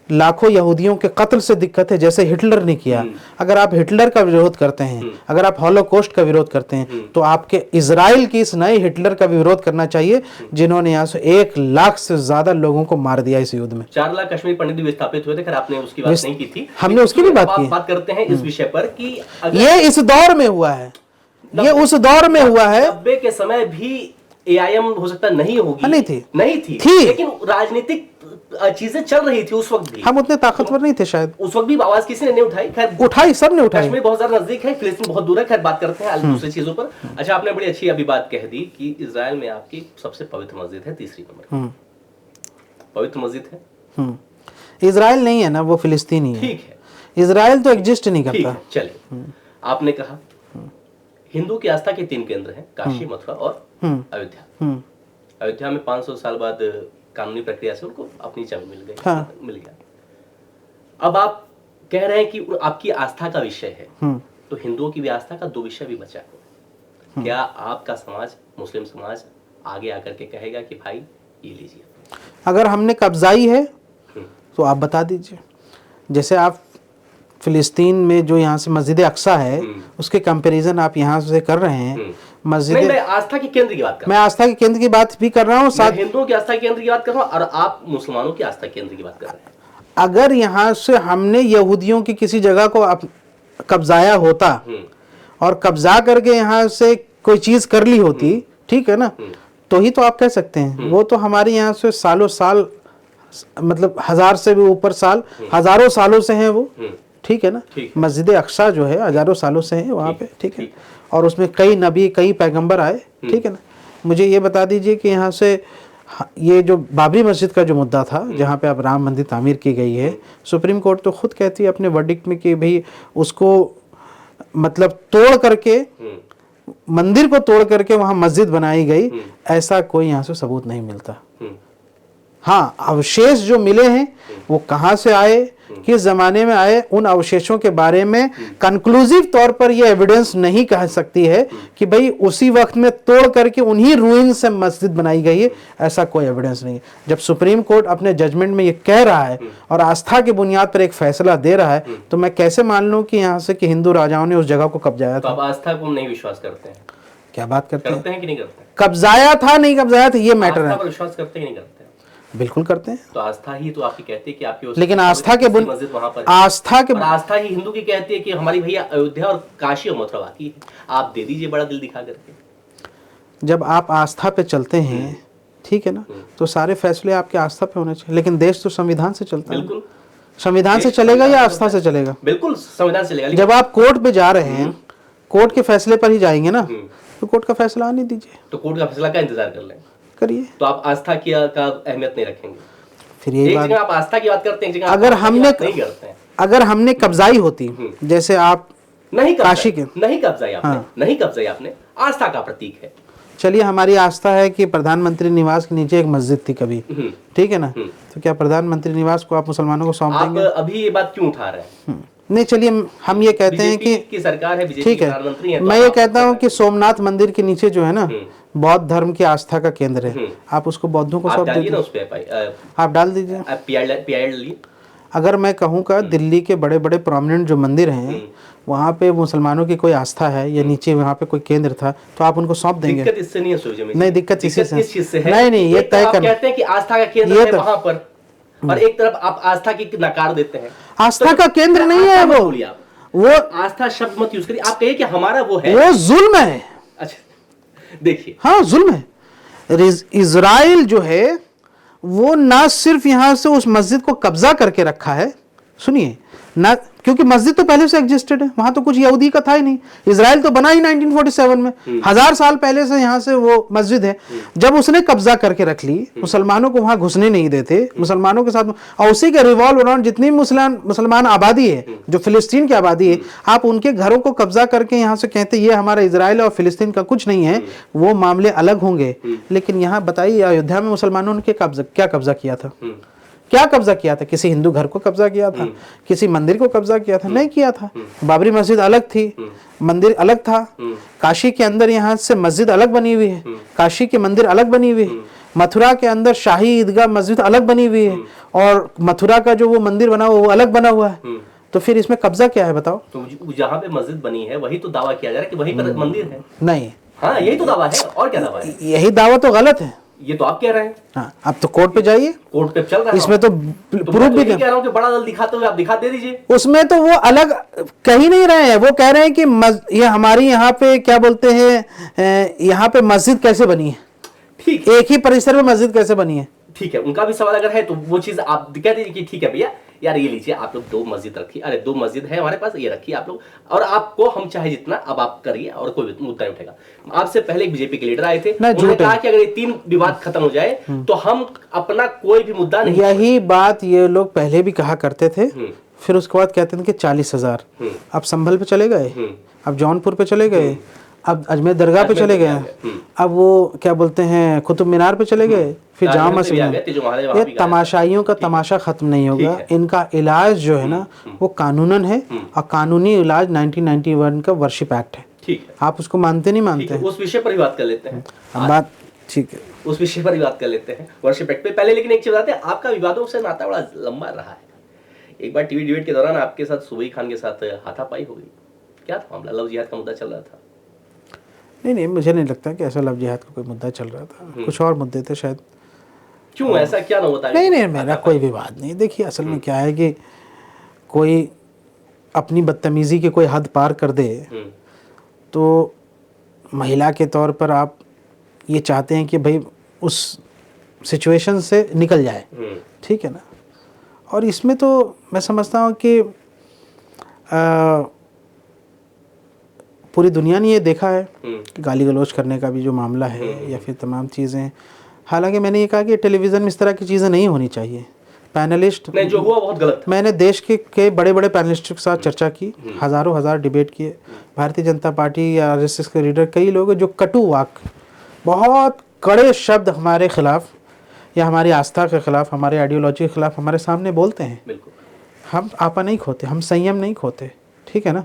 लाखों यहूदियों के कत्ल से दिक्कत है जैसे हिटलर ने किया, अगर आप हिटलर का विरोध करते हैं, अगर आप हॉलोकॉस्ट का विरोध करते हैं, तो आपके इजराइल की इस नए हिटलर का भी विरोध करना चाहिए जिन्होंने यहाँ से 1 लाख से ज्यादा लोगों को मार दिया इस युद्ध में। 4 लाख कश्मीर पंडित भी विस्थापित हुए थे, खैर आपने उसकी बात नहीं की थी, हमने उसकी भी बात की। बात करते हैं इस विषय पर कि ये इस दौर में हुआ है, ये उस दौर में हुआ है। 90 के समय भी एआईएम हो सकता नहीं होगी, नहीं थी। लेकिन राजनीतिक चीजें चल रही थी उस वक्त भी। हम उतने ताकतवर नहीं थे शायद, उस वक्त भी आवाज किसी ने नहीं उठाई। खैर उठाई, सब ने उठाई। कश्मीर बहुत ज्यादा नजदीक है, फिलिस्तीन बहुत दूर है, खैर बात करते हैं दूसरी चीजों पर। अच्छा, आपने बड़ी अच्छी अभी बात कह दी कि इजराइल में आपकी सबसे पवित्र मस्जिद है, तीसरी नंबर पवित्र मस्जिद है। इजराइल नहीं है ना, वो फिलिस्तीनी है। ठीक है, इजराइल तो एग्जिस्ट नहीं करता। चलिए, आपने कहा हिंदू की आस्था के 3 केंद्र हैं, काशी, मथुरा और अयोध्या। अयोध्या में 500 साल बाद कानूनी प्रक्रिया से उनको अपनी जगह मिल गई। मिल गया। अब आप कह रहे हैं कि आपकी आस्था का विषय है, तो हिंदुओं की भी आस्था का 2 विषय भी बचा है। क्या आपका समाज, मुस्लिम समाज आगे आकर के कहेगा कि भाई ये लीजिए? अगर हमने कब्जाई है तो आप बता दीजिए। जैसे आप फिलिस्तीन में जो यहाँ से मस्जिद अक्सा है उसके कंपैरिजन आप यहाँ से कर रहे हैं। मस्जिद, मैं आस्था के केंद्र की बात कर रहा हूँ। मैं आस्था के केंद्र की बात भी कर रहा हूँ, साथ हिंदुओं की आस्था के केंद्र की बात कर रहा हूँ, और आप मुसलमानों की आस्था के केंद्र की बात कर रहे हैं। अगर यहाँ से हमने यहूदियों की किसी जगह को कब्जाया होता और कब्जा करके यहाँ से कोई चीज कर ली होती, ठीक है ना, तो ही तो आप कह सकते हैं। वो तो हमारे यहाँ से सालों साल, मतलब 1000 से भी ऊपर साल, हजारों सालों से हैं वो, ठीक है ना। मस्जिद अक्सा जो है हजारों सालों से है वहाँ पे, ठीक है, और उसमें कई नबी, कई पैगंबर आए, ठीक है ना। मुझे ये बता दीजिए कि यहाँ से ये जो बाबरी मस्जिद का जो मुद्दा था, जहाँ पे अब राम मंदिर तामीर की गई है, सुप्रीम कोर्ट तो खुद कहती है अपने वर्डिक्ट में कि भाई उसको मतलब तोड़ करके, मंदिर को तोड़ करके वहाँ मस्जिद बनाई गई, ऐसा कोई यहाँ से सबूत नहीं मिलता। हाँ, अवशेष जो मिले हैं वो कहाँ से आए, किस जमाने में आए, उन अवशेषों के बारे में कंक्लूसिव तौर पर ये एविडेंस नहीं कह सकती है कि भाई उसी वक्त में तोड़ करके उन्हीं रूइन से मस्जिद बनाई गई है, ऐसा कोई एविडेंस नहीं है। जब सुप्रीम कोर्ट अपने जजमेंट में ये कह रहा है और आस्था की बुनियाद पर एक फैसला दे रहा है, तो मैं कैसे मान लूं कि यहाँ से कि हिंदू राजाओं ने उस जगह को कब्जाया था। तो आप आस्था को नहीं विश्वास करते हैं? क्या बात करते हैं कि नहीं करते? कब्जाया था नहीं कब्जाया था ये मैटर है। विश्वास करते हैं नहीं करते? बिल्कुल करते हैं। तो आस्था ही तो आपकी कहती है कि आपकी, लेकिन आस्था के मस्जिद वहां पर, आस्था ही हिंदू की कहती है कि हमारी भैया अयोध्या और काशी और मथुरा बाकी है, आप दे दीजिए बड़ा दिल दिखा करके। जब आप आस्था पे चलते हैं, ठीक है ना, तो सारे फैसले आपके आस्था पे होने चाहिए। लेकिन देश तो संविधान से चलता है। बिल्कुल, संविधान से चलेगा या आस्था से चलेगा? बिल्कुल संविधान से चलेगा। जब आप कोर्ट पे जा रहे हैं, कोर्ट के फैसले पर ही जाएंगे ना, तो कोर्ट का फैसला आने दीजिए। तो कोर्ट का फैसला का इंतजार कर लें, करिए। तो आप आस्था की का अहमियत नहीं रखेंगे? फिर ये बात, आप आस्था की बात करते हैं, अगर हमने कब्जाई होती, जैसे आप नहीं काशी के नहीं कब्जाई आपने, नहीं कब्जाई आपने, आस्था का प्रतीक है। चलिए, हमारी आस्था है कि प्रधानमंत्री निवास के नीचे एक मस्जिद थी कभी, ठीक है ना, तो क्या प्रधानमंत्री निवास को आप मुसलमानों को सौंप देंगे? आप अभी ये बात क्यों उठा रहे हैं? नहीं, चलिए हम ये कहते हैं कि सरकार है, ठीक है, मैं ये कहता हूँ कि सोमनाथ मंदिर के नीचे जो है ना, बौद्ध धर्म की आस्था का केंद्र है, आप उसको बौद्धों को सौंप दीजिए। आप डाल दीजिए। अगर मैं कहूँ का दिल्ली के बड़े बड़े प्रोमिनेंट जो मंदिर हैं, वहाँ पे मुसलमानों की कोई आस्था है या नीचे वहाँ पे कोई केंद्र था, तो आप उनको सौंप देंगे? दिक्कत इससे नहीं है सोचे में। नहीं, दिक्कत इसी से है। नहीं, ये तय करना। कहते हैं कि आस्था का केंद्र है वहाँ पर, और एक तरफ आप आस्था की नकार देते हैं। आस्था का केंद्र नहीं है वो आस्था शब्द मत यूज करिए, आप कहिए कि हमारा वो है, वो जुल्म है। अच्छा, देखिए, हाँ, जुल्म है। इजराइल जो है वो ना सिर्फ यहां से उस मस्जिद को कब्जा करके रखा है, सुनिए ना, क्योंकि मस्जिद तो पहले से एग्जिस्टेड है, वहां तो कुछ यहूदी का था ही नहीं। इजराइल तो बना ही 1947 में, 1000 साल पहले से यहाँ से वो मस्जिद है। जब उसने कब्जा करके रख ली, मुसलमानों को वहां घुसने नहीं देते, मुसलमानों के साथ, और उसी के रिवॉल्व अराउंड जितनी मुसलमान आबादी है, जो फिलिस्तीन की आबादी है, आप उनके घरों को कब्जा करके यहाँ से कहते ये हमारा इजराइल और फिलिस्तीन का कुछ नहीं है, वो मामले अलग होंगे। लेकिन यहाँ बताइए, अयोध्या में मुसलमानों ने क्या कब्जा किया था? क्या कब्जा किया था? किसी हिंदू घर को कब्जा किया था? किसी मंदिर को कब्जा किया था? नहीं किया था। बाबरी मस्जिद अलग थी, मंदिर अलग था। काशी के अंदर यहाँ से मस्जिद अलग बनी हुई है, काशी के मंदिर अलग बनी हुई है। मथुरा के अंदर शाही ईदगाह मस्जिद अलग बनी हुई है, और मथुरा का जो वो मंदिर बना हुआ वो अलग बना हुआ है। तो फिर इसमें कब्जा क्या है बताओ? तो जहाँ पे मस्जिद बनी है वही तो दावा किया जा रहा है कि वहीं पर मंदिर है। नहीं, हाँ, यही तो दावा है, और क्या दावा है? यही दावा तो गलत है। ये तो आप कह रहे हैं। हाँ, अब तो कोर्ट पे जाइए, कोर्ट पे चल रहा है इसमें तो प्रूफ भी कह रहा हूँ कि बड़ा दल दिखाते हुए आप दिखा दे दीजिए। उसमें तो वो अलग कह ही नहीं रहे हैं, वो कह रहे हैं कि ये हमारी यहाँ पे क्या बोलते हैं, यहाँ पे मस्जिद कैसे बनी है, ठीक, एक ही परिसर में मस्जिद कैसे बनी है। ठीक है, उनका भी सवाल अगर है तो वो चीज आप कह दीजिए कि ठीक है भैया यार ये लीजिए आप लोग 2 मस्जिद रखिए, अरे 2 मस्जिद है हमारे पास, ये रखिए आप लोग, और आपको हम चाहे जितना अब आप करिए और कोई मुद्दा नहीं उठेगा। आपसे पहले एक बीजेपी के लीडर आए थे, उन्होंने कहा कि अगर ये 3 विवाद खत्म हो जाए तो हम अपना कोई भी मुद्दा नहीं। यही बात ये लोग पहले भी कहा करते थे, फिर उसके बाद कहते थे कि 40,000। अब संभल पे चले गए, अब जौनपुर पे चले गए, अब अजमेर दरगाह पे चले गए, अब वो क्या बोलते हैं कुतुब मीनार पे चले गए, फिर जामा मस्जिद में। ये तमाशाइयों का तमाशा खत्म नहीं होगा। इनका इलाज जो है ना वो कानूनन है, और कानूनी इलाज 1991 का वर्शिप एक्ट है। ठीक है, आप उसको मानते नहीं मानते? उस विषय पर ही बात कर लेते हैं। बात ठीक है, उस विषय पर ही बात कर लेते हैं वर्शिप एक्ट पे पहले। लेकिन एक चीज बताते हैं, आपका विवादों से नाता बड़ा लंबा रहा है। एक बार टीवी डिबेट के दौरान आपके साथ सुबई खान के साथ हाथापाई हो गई, क्या था मामला? लव जिहाद का मुद्दा चल रहा था। नहीं, मुझे नहीं लगता कि ऐसा लव जिहाद का कोई मुद्दा चल रहा था, कुछ और मुद्दे थे शायद। क्यों ऐसा क्या ना होता? नहीं, मेरा कोई विवाद नहीं। देखिए असल में क्या है कि कोई अपनी बदतमीजी के कोई हद पार कर दे तो महिला के तौर पर आप ये चाहते हैं कि भाई उस सिचुएशन से निकल जाए, ठीक है ना। और इसमें तो मैं समझता हूँ कि पूरी दुनिया ने ये देखा है कि गाली गलौज करने का भी जो मामला है या फिर तमाम चीज़ें, हालांकि मैंने ये कहा कि टेलीविज़न में इस तरह की चीज़ें नहीं होनी चाहिए। पैनलिस्ट नहीं, जो हुआ बहुत गलत था। मैंने देश के बड़े बड़े पैनलिस्टों के साथ चर्चा की, हज़ारों डिबेट किए। भारतीय जनता पार्टी या आरएसएस के लीडर कई लोग जो कटु वाक्य, बहुत कड़े शब्द हमारे खिलाफ या हमारी आस्था के खिलाफ, हमारे आइडियोलॉजी के खिलाफ हमारे सामने बोलते हैं। हम आपा नहीं खोते, हम संयम नहीं खोते, ठीक है ना।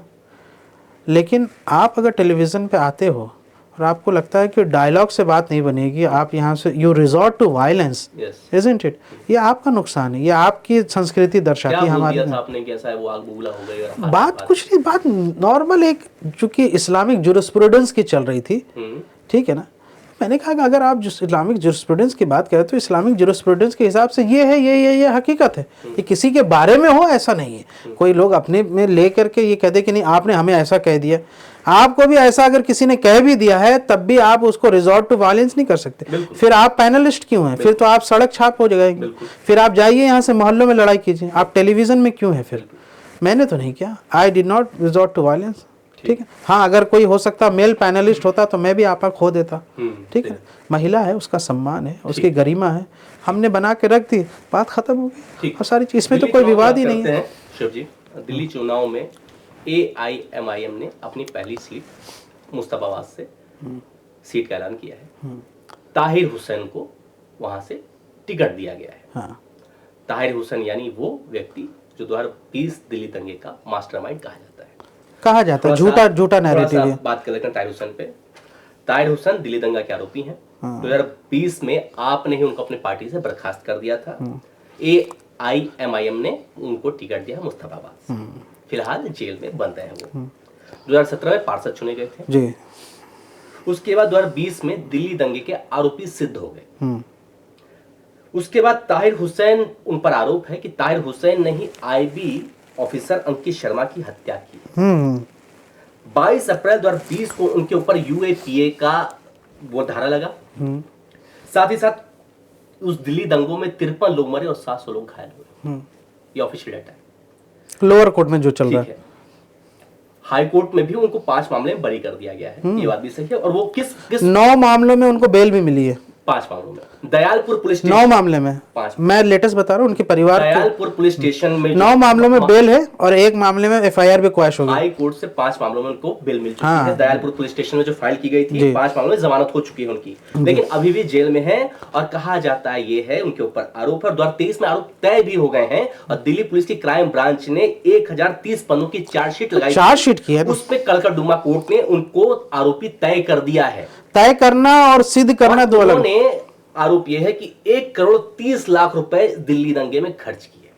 लेकिन आप अगर टेलीविज़न पे आते हो और आपको लगता है कि डायलॉग से बात नहीं बनेगी, आप यहाँ से you resort to violence, isn't it, ये आपका नुकसान है, ये आपकी संस्कृति दर्शाती है हमारी। बात कुछ नहीं, बात नॉर्मल एक चूंकि इस्लामिक जुरिस्प्रूडेंस की चल रही थी, ठीक है ना। मैंने कहा कि अगर आप इस्लामिक जुरिस्प्रूडेंस की बात करें तो इस्लामिक जुरिस्प्रूडेंस के हिसाब से ये है, ये हकीकत है। ये किसी के बारे में हो ऐसा नहीं है। कोई लोग अपने में ले करके ये कहते कि नहीं आपने हमें ऐसा कह दिया, आपको भी ऐसा अगर किसी ने कह भी दिया है तब भी आप उसको रिजॉर्ट टू वायलेंस नहीं कर सकते। फिर आप पैनलिस्ट क्यों हैं? फिर तो आप सड़क छाप हो जाएंगे। फिर आप जाइए यहाँ से मोहल्लों में लड़ाई कीजिए। आप टेलीविजन में क्यों है? फिर मैंने तो नहीं किया, I did not resort to violence, ठीक है। हाँ, अगर कोई हो सकता मेल पैनलिस्ट होता तो मैं भी आपा खो देता, ठीक है। महिला है, उसका सम्मान है, उसकी गरिमा है, हमने बना के रख दी, बात खत्म हो गई और सारी चीज में तो कोई विवाद ही नहीं है। शिव जी, दिल्ली चुनाव में AIMIM ने अपनी पहली सीट मुस्तफाबाद से सीट का ऐलान किया है। ताहिर हुसैन को वहां से टिकट दिया गया है। हाँ। ताहिर हुसैन यानी वो व्यक्ति जो 2020 दिल्ली दंगे का मास्टरमाइंड कहा जाता है, झूठा नैरेटिव है। बात कर लेते हैं ताहिर हुसैन पे। ताहिर हुसैन दिल्ली दंगा के आरोपी हैं। 2020 में आपने ही उनको अपनी पार्टी से बर्खास्त कर दिया था। AIMIM ने उनको टिकट दिया मुस्तफाबाद से। फिलहाल जेल में बंद है वो। 2017 में पार्षद चुने गए थे जी। उसके बाद 2020 में दिल्ली दंगे के आरोपी सिद्ध हो गए। उसके बाद ताहिर हुसैन, उन पर आरोप है कि ताहिर हुसैन ने ही IB ऑफिसर अंकित शर्मा की हत्या की। 22 अप्रैल 2020 को उनके ऊपर UAPA का वो धारा लगा। साथ ही साथ उस दिल्ली दंगों में 53 लोग मरे और 700 लोग घायल हुए। ये ऑफिशियल डाटा है। लोअर कोर्ट में जो चल रहा है, हाई कोर्ट में भी उनको 5 मामले में बरी कर दिया गया है। ये बात भी सही है। और वो किस 9 मामलों में उनको बेल भी मिली है। 5 मामलों में दयालपुर पुलिस स्टेशन 9 मामले में, मैं लेटेस्ट बता रहा हूँ, उनके परिवार दयालपुर पुलिस स्टेशन में 9 मामलों में बेल है और 1 मामले में FIR भी क्वैश हो गई। हाई कोर्ट से 5 मामलों में उनको बेल मिल चुकी है। दयालपुर पुलिस स्टेशन में जो फाइल की गई थी 5 मामलों में जमानत हो चुकी है उनकी, लेकिन अभी भी जेल में है। और कहा जाता है ये है उनके ऊपर आरोप है। 2023 में आरोप तय भी हो गए हैं और दिल्ली पुलिस की क्राइम ब्रांच ने 1030 पन्नों की चार्जशीट लगाई, चार्जशीट की है। उस पे कलकत्ता कोर्ट ने उनको आरोपी तय कर दिया है। तय करना और सिद्ध करना दो अलग। आरोप यह है कि 1,30,00,000 रुपए दिल्ली दंगे में खर्च किए।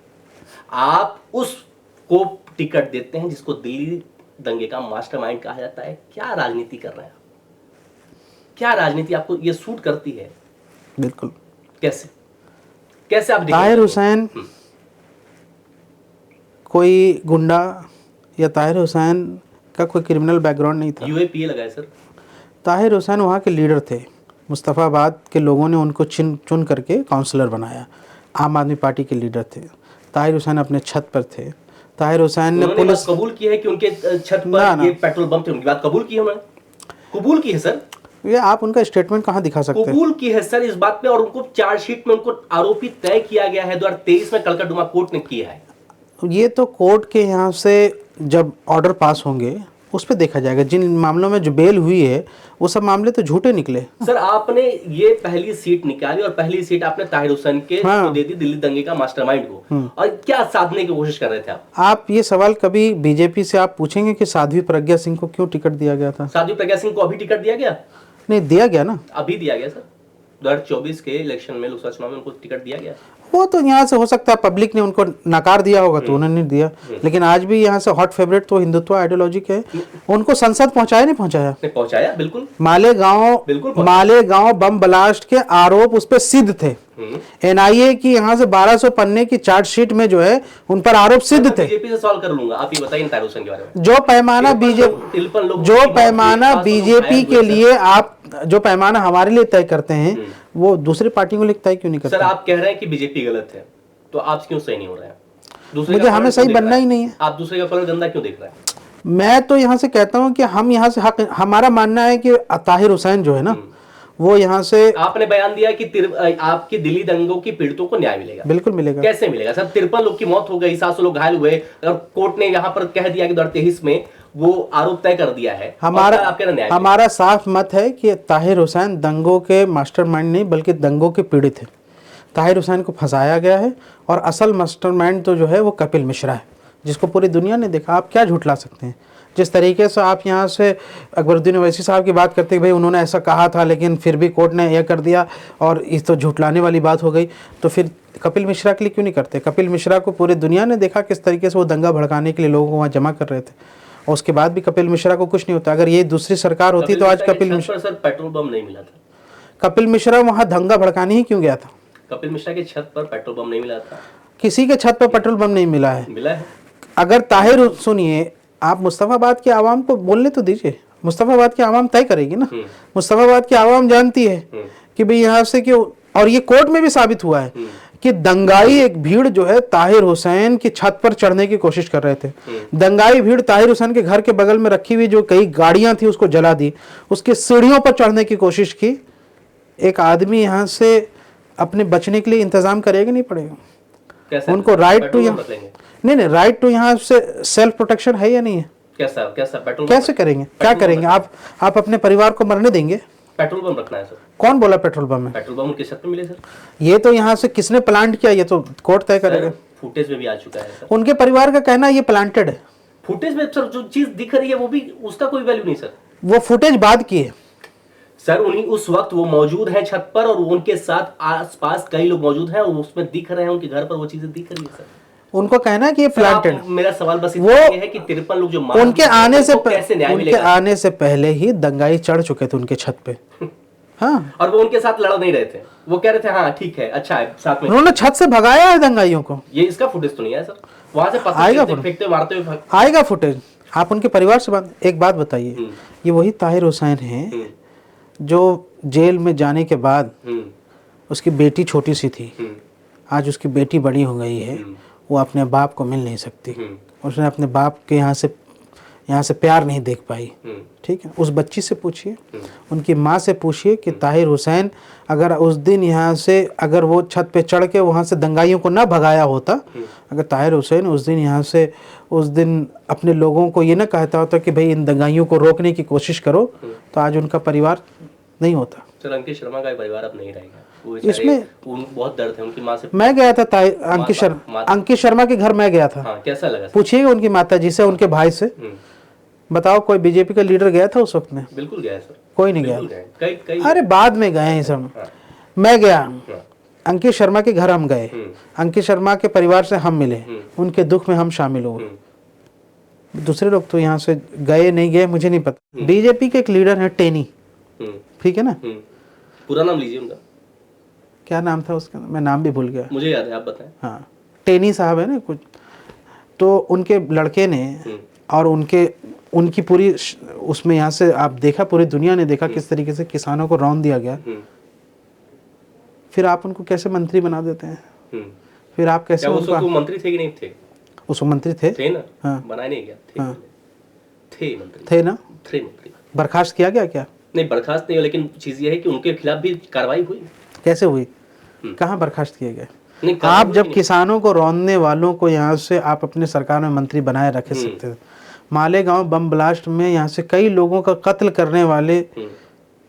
आप उसको टिकट देते हैं जिसको दिल्ली दंगे का मास्टरमाइंड कहा जाता है। क्या राजनीति कर रहे हैं आप? क्या राजनीति आपको ये सूट करती है? बिल्कुल। कैसे कैसे आप ताहिर हुसैन कोई गुंडा या ताहिर हुसैन का कोई क्रिमिनल बैकग्राउंड नहीं था। यूएपीए लगाए सर। ताहिर हुसैन वहाँ के लीडर थे। मुस्तफ़ाबाद के लोगों ने उनको चुन करके काउंसलर बनाया। आम आदमी पार्टी के लीडर थे। ताहिर हुसैन अपने छत पर थे। ताहिर हुसैन ने पुलिस कबूल की है कि उनके छत पर ये पेट्रोल बम थे, उनकी बात कबूल की है उन्होंने? कबूल की है सर। ये आप उनका स्टेटमेंट कहाँ दिखा सकते हैं? कबूल की है सर इस बात पे, और उनको चार्जशीट में उनको आरोपी तय किया गया है। 2023 में कलकत्ता कोर्ट ने किया है। ये तो कोर्ट के यहाँ से जब ऑर्डर पास होंगे उस पर देखा जाएगा। जिन मामलों में जो बेल हुई है वो सब मामले तो झूठे निकले। सर आपने ये पहली सीट निकाली और पहली सीट आपने ताहिर हुसैन के हाँ। को दे दी, दिल्ली दंगे का मास्टरमाइंड को। और क्या साधने की कोशिश कर रहे थे आप ये सवाल कभी बीजेपी से आप पूछेंगे कि साध्वी प्रज्ञा सिंह को क्यों टिकट दिया गया था? साध्वी प्रज्ञा सिंह को अभी टिकट दिया गया? नहीं दिया गया ना, अभी दिया गया सर। 2024 के इलेक्शन में, लोकसभा चुनाव में उनको टिकट दिया गया। वो तो यहाँ से हो सकता है पब्लिक ने उनको नकार दिया होगा तो उन्होंने नहीं दिया। लेकिन आज भी यहाँ से हॉट फेवरेट तो हिंदुत्व आइडियोलॉजी के हैं। उनको संसद पहुंचाया नहीं पहुंचाया? पहुंचाया बिल्कुल। मालेगांव बम ब्लास्ट के आरोप उस पर सिद्ध थे। एनआईए की यहाँ से 1200 पन्ने की चार्जशीट में जो है उन पर आरोप सिद्ध थे। बीजेपी से सवाल कर लूंगा, आप ये बताइए ताहिर हुसैन के बारे में। जो पैमाना बीजेपी के लिए आप जो पैमाना हमारे लिए तय करते हैं वो दूसरी पार्टियों के लिए तय क्यों नहीं करते? सर आप कह रहे हैं कि बीजेपी गलत है, तो आप क्यों सही नहीं हो रहे हैं? मुझे हमें सही बनना ही नहीं है। आप दूसरे का कलर गंदा क्यों देख रहे हैं? मैं तो यहाँ से कहता हूँ कि हम यहाँ से हक, हमारा मानना है कि ताहिर हुसैन जो है ना वो यहाँ से, आपने बयान दिया कि आपकी दिल्ली दंगों की पीड़ितों को न्याय मिलेगा। बिल्कुल मिलेगा। कैसे मिलेगा सर? 53 लोग की मौत हो गई, 700 लोग घायल हुए, और कोर्ट ने यहाँ पर कह दिया कि 2023 में वो आरोप तय कर दिया है। हमारा साफ मत है कि ताहिर हुसैन दंगों के मास्टरमाइंड नहीं बल्कि दंगों के पीड़ित है। ताहिर हुसैन को फंसाया गया है और असल मास्टरमाइंड तो जो है वो कपिल मिश्रा है, जिसको पूरी दुनिया ने देखा। आप क्या झुठला सकते हैं? जिस तरीके से आप यहाँ से अकबरुद्दीन ओवैसी साहब की बात करते हैं भाई उन्होंने ऐसा कहा था लेकिन फिर भी कोर्ट ने यह कर दिया और इस तो झुठलाने वाली बात हो गई, तो फिर कपिल मिश्रा के लिए क्यों नहीं करते? कपिल मिश्रा को पूरी दुनिया ने देखा किस तरीके से वो दंगा भड़काने के लिए लोगों को वहाँ जमा कर रहे थे, और उसके बाद भी कपिल मिश्रा को कुछ नहीं होता। अगर ये दूसरी सरकार होती तो आज Kapil Mishra, sir petrol bomb नहीं मिला था। कपिल मिश्रा वहाँ दंगा भड़काने ही क्यों गया था? कपिल मिश्रा के छत पर पेट्रोल बम नहीं मिला था। किसी के छत पर पेट्रोल बम नहीं मिला है। मिला है। अगर ताहिर, सुनिए, आप मुस्तफ़ाबाद की आवाम को बोलने तो दीजिए। मुस्तफ़ाबाद की आवाम तय करेगी ना। मुस्तफ़ाबाद की आवाम जानती है कि भाई यहाँ से क्यों, और ये कोर्ट में भी साबित हुआ है कि दंगाई एक भीड़ जो है ताहिर हुसैन की छत पर चढ़ने की कोशिश कर रहे थे। दंगाई भीड़ ताहिर हुसैन के घर के बगल में रखी हुई जो कई गाड़ियां थी उसको जला दी, उसके सीढ़ियों पर चढ़ने की कोशिश की। एक आदमी यहाँ से अपने बचने के लिए इंतजाम करेगा नहीं पड़ेगा? उनको राइट टू यहाँ नहीं राइट टू यहाँ से सेल्फ प्रोटेक्शन है या नहीं है? कैसा पेट्रोल कैसे करेंगे? क्या करेंगे? आप अपने परिवार को मरने देंगे? पेट्रोल बम रखना है सर। कौन बोला पेट्रोल बम है? पेट्रोल बम उनके छत पे मिले सर। ये तो यहाँ से किसने प्लांट किया ये तो कोर्ट तय करेगा। फुटेज में भी आ चुका है सर। उनके परिवार का कहना ये प्लांटेड है। फुटेज में सर जो चीज दिख रही है वो भी, उसका कोई वैल्यू नहीं सर। वो फुटेज बाद की है सर। उन्हीं उस वक्त वो मौजूद हैं छत पर और उनके साथ आसपास कई लोग मौजूद हैं और उसमें दिख रहे हैं, उनके घर पर वो चीजें दिख रही है सर। उनको कहना है कि ये प्लांटेड। मेरा सवाल बस इतना है कि 53 लोग जो उनके आने से पहले ही दंगाई चढ़ चुके थे उनके छत पे। हाँ, और वो उनके साथ लड़ नहीं रहे थे, वो कह रहे थे हाँ ठीक है, अच्छा है, साथ में उन्होंने छत से भगाया है दंगाइयों को। ये इसका फुटेज तो नहीं है सर? वहां से फेंकते मारते हुए आएगा फुटेज। आप उनके परिवार से एक बात बताइए, ये वही ताहिर हुसैन है जो जेल में जाने के बाद उसकी बेटी छोटी सी थी, आज उसकी बेटी बड़ी हो गई है, वो अपने बाप को मिल नहीं सकती, उसने अपने बाप के यहाँ से प्यार नहीं देख पाई। ठीक है, उस बच्ची से पूछिए, उनकी माँ से पूछिए कि ताहिर हुसैन अगर उस दिन यहाँ से, अगर वो छत पे चढ़ के वहाँ से दंगाइयों को ना भगाया होता, अगर ताहिर हुसैन उस दिन यहाँ से उस दिन अपने लोगों को ये ना कहता होता कि भाई इन दंगाइयों को रोकने की कोशिश करो, तो आज उनका परिवार नहीं होता। सर अंकित शर्मा का परिवार अब नहीं रहेगा, वो इसमें बहुत दर्द है। उनकी माँ से मैं गया था अंकित शर्मा के घर मैं गया था। हाँ, कैसा लगा? पूछिएगा उनकी माता जी से, उनके भाई से। बताओ कोई बीजेपी का लीडर गया था उस वक्त में? बिल्कुल गया सर। कोई नहीं गया। कई अरे बाद में गए हैं सब। मैं गया, अंकित शर्मा के घर हम गए, अंकित शर्मा के परिवार से हम मिले, उनके दुख में हम शामिल हुए। दूसरे लोग तो यहाँ से गए नहीं गए मुझे नहीं पता। बीजेपी के एक लीडर है टेनी, ठीक है ना? पूरा नाम लीजिए उनका। क्या नाम था उसका, मैं नाम भी भूल गया। मुझे याद है, आप बताएं। हाँ, टेनी साहब है ना कुछ, तो उनके लड़के ने और उनकी पूरी उसमें यहाँ से आप देखा, पूरी दुनिया ने देखा किस तरीके से किसानों को रौंद दिया गया। फिर आप उनको कैसे मंत्री बना देते हैं? फिर आप कैसे उनको मंत्री थे कि नहीं थे? उसको मंत्री थे ना? हाँ, बनाए नहीं गया थे? हाँ, थे मंत्री, थे ना? थे मंत्री। बर्खास्त किया गया क्या? नहीं, बर्खास्त नहीं, लेकिन चीज ये है कि उनके खिलाफ भी कार्रवाई हुई। कैसे हुई? कहाँ बर्खास्त किए गए? आप जब किसानों को रौंदने वालों को यहाँ से आप अपने सरकार में मंत्री बनाए रख सकते थे। मालेगांव बम ब्लास्ट में यहाँ से कई लोगों का कत्ल करने वाले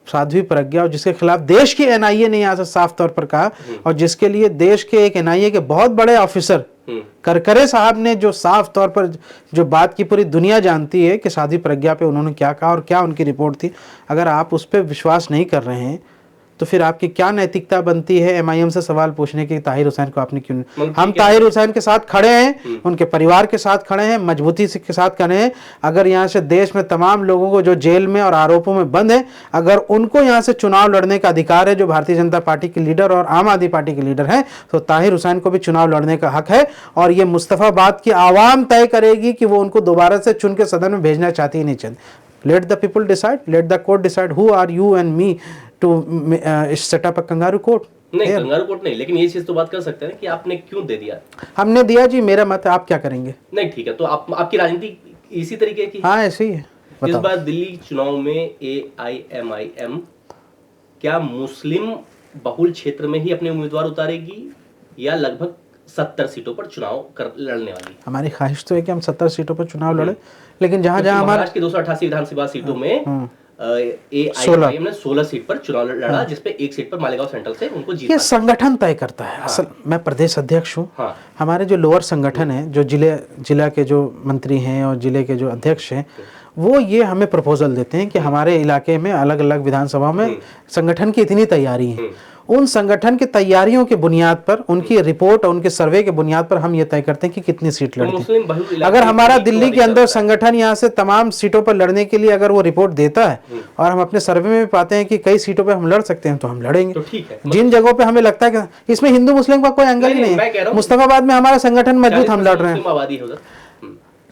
साध्वी प्रज्ञा, और जिसके खिलाफ देश की एनआईए ने यहाँ से साफ तौर पर कहा, और जिसके लिए देश के एक एनआईए के बहुत बड़े ऑफिसर करकरे साहब ने जो साफ तौर पर जो बात की पूरी दुनिया जानती है कि साध्वी प्रज्ञा पे उन्होंने क्या कहा और क्या उनकी रिपोर्ट थी, अगर आप उस पर विश्वास नहीं कर रहे हैं तो फिर आपकी क्या नैतिकता बनती है एमआईएम से सवाल पूछने की ताहिर हुसैन को आपने क्यों? हम ताहिर हुसैन के साथ खड़े हैं, उनके परिवार के साथ खड़े हैं, मजबूती से के साथ खड़े हैं। अगर यहाँ से देश में तमाम लोगों को जो जेल में और आरोपों में बंद है, अगर उनको यहाँ से चुनाव लड़ने का अधिकार है, जो भारतीय जनता पार्टी के लीडर और आम आदमी पार्टी के लीडर हैं, तो ताहिर हुसैन को भी चुनाव लड़ने का हक है। और ये मुस्तफाबाद की आवाम तय करेगी कि वो उनको दोबारा से चुन के सदन में भेजना चाहती है नहीं चाहती। Let the people decide, let the court decide who are you and me to set up a kangaroo court. नहीं, कंगारू कोर्ट नहीं, लेकिन ये चीज तो बात कर सकते हैं कि आपने क्यों दे दिया। हमने दिया जी, मेरा मत है, आप क्या करेंगे? नहीं, ठीक है, तो आपकी राजनीति इसी तरीके की? हाँ, ऐसे ही है। इस बार दिल्ली चुनाव में AIMIM क्या मुस्लिम बहुल क्षेत्र में ही अपने उम्मीदवार उतारेगी या लगभग 70 सीटों पर चुनाव लड़ने वाली? हमारी ख्वाहिश तो है कि हम 70 सीटों पर चुनाव लड़े, लेकिन जहाँ जहाँ हमारा महाराष्ट्र की 288 विधानसभा सीटों में AIMIM ने 16 सीट पर चुनाव लड़ा, जिसपे एक सीट पर मालेगांव सेंट्रल से उनको जीत। ये संगठन तय करता है। असल मैं प्रदेश अध्यक्ष हूँ। हमारे जो लोअर संगठन है, जो जिला के जो मंत्री हैं और जिले के जो अध्यक्ष हैं, वो ये हमें प्रपोजल देते हैं कि हमारे इलाके में अलग अलग विधानसभा में संगठन की इतनी तैयारी है। उन संगठन की तैयारियों के बुनियाद पर, उनकी रिपोर्ट और उनके सर्वे के बुनियाद पर हम ये तय करते हैं कि कितनी सीट लड़ते हैं। अगर हमारा दिल्ली के अंदर संगठन यहाँ से तमाम सीटों पर लड़ने के लिए अगर वो रिपोर्ट देता है और हम अपने सर्वे में भी पाते हैं कि कई सीटों पर हम लड़ सकते हैं, तो हम लड़ेंगे। तो जिन जगहों पर हमें लगता है कि इसमें हिंदू मुस्लिम का कोई एंगल ही नहीं है। मुस्तफाबाद में हमारा संगठन मजबूत, हम लड़ रहे हैं।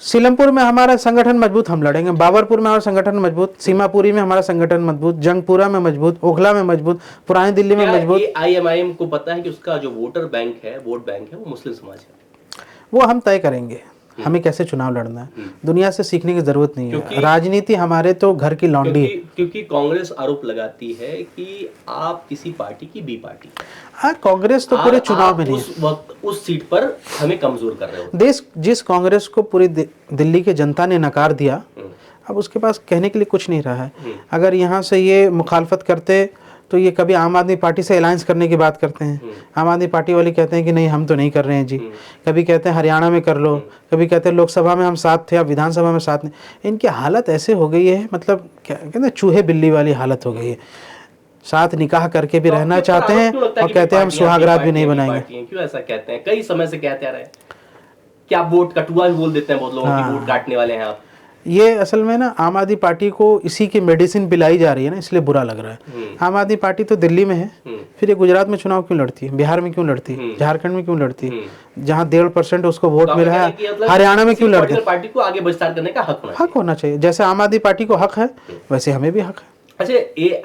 सीलमपुर में हमारा संगठन मजबूत, हम लड़ेंगे। बाबरपुर में हमारा संगठन मजबूत, सीमापुरी में हमारा संगठन मजबूत, जंगपुरा में मजबूत, ओखला में मजबूत, पुरानी दिल्ली में मजबूत। AIMIM को पता है कि उसका जो वोट बैंक है वो मुस्लिम समाज है। वो हम तय करेंगे हमें कैसे चुनाव लड़ना है। दुनिया से सीखने की जरूरत नहीं है। राजनीति हमारे तो घर की लौंडी है। क्योंकि कांग्रेस आरोप लगाती है कि आप किसी पार्टी की बी पार्टी। हाँ, कांग्रेस तो पूरे चुनाव में नहीं, उस वक्त उस सीट पर हमें कमजोर कर रहे हो। देश जिस कांग्रेस को पूरी दिल्ली की जनता ने नकार दिया, अब उसके पास कहने के लिए कुछ नहीं रहा है। अगर यहाँ से ये मुखालफत करते तो ये कभी आम आदमी पार्टी से अलायंस करने की बात करते हैं। आम आदमी पार्टी वाले कहते हैं कि नहीं, हम तो नहीं कर रहे हैं जी। कभी कहते हैं हरियाणा में कर लो, कभी कहते हैं लोकसभा में हम साथ थे, अब विधानसभा में साथ नहीं। इनकी हालत ऐसे हो गई है, मतलब क्या कहते हैं, चूहे बिल्ली वाली हालत हो गई है। साथ निकाह करके भी रहना चाहते हैं और कहते हैं हम सुहागरात भी नहीं बनाएंगे। क्यों ऐसा कहते हैं? कई समय से कहते आ रहे हैं। क्या वोट कटुआ भी बोल देते हैं बहुत लोगों की, वोट काटने वाले हैं आप। ये असल में ना आम आदमी पार्टी को इसी की मेडिसिन पिलाई जा रही है ना, इसलिए बुरा लग रहा है। आम आदमी पार्टी तो दिल्ली में है, फिर ये गुजरात में चुनाव क्यों लड़ती है, बिहार में क्यों लड़ती है, झारखंड में क्यों लड़ती है, जहाँ 1.5% उसको वोट मिला है, हरियाणा में क्यों लड़ती है? पार्टी को आगे विस्तार करने का हक होना चाहिए। जैसे आम आदमी पार्टी को हक है, वैसे हमें भी हक है। अच्छा,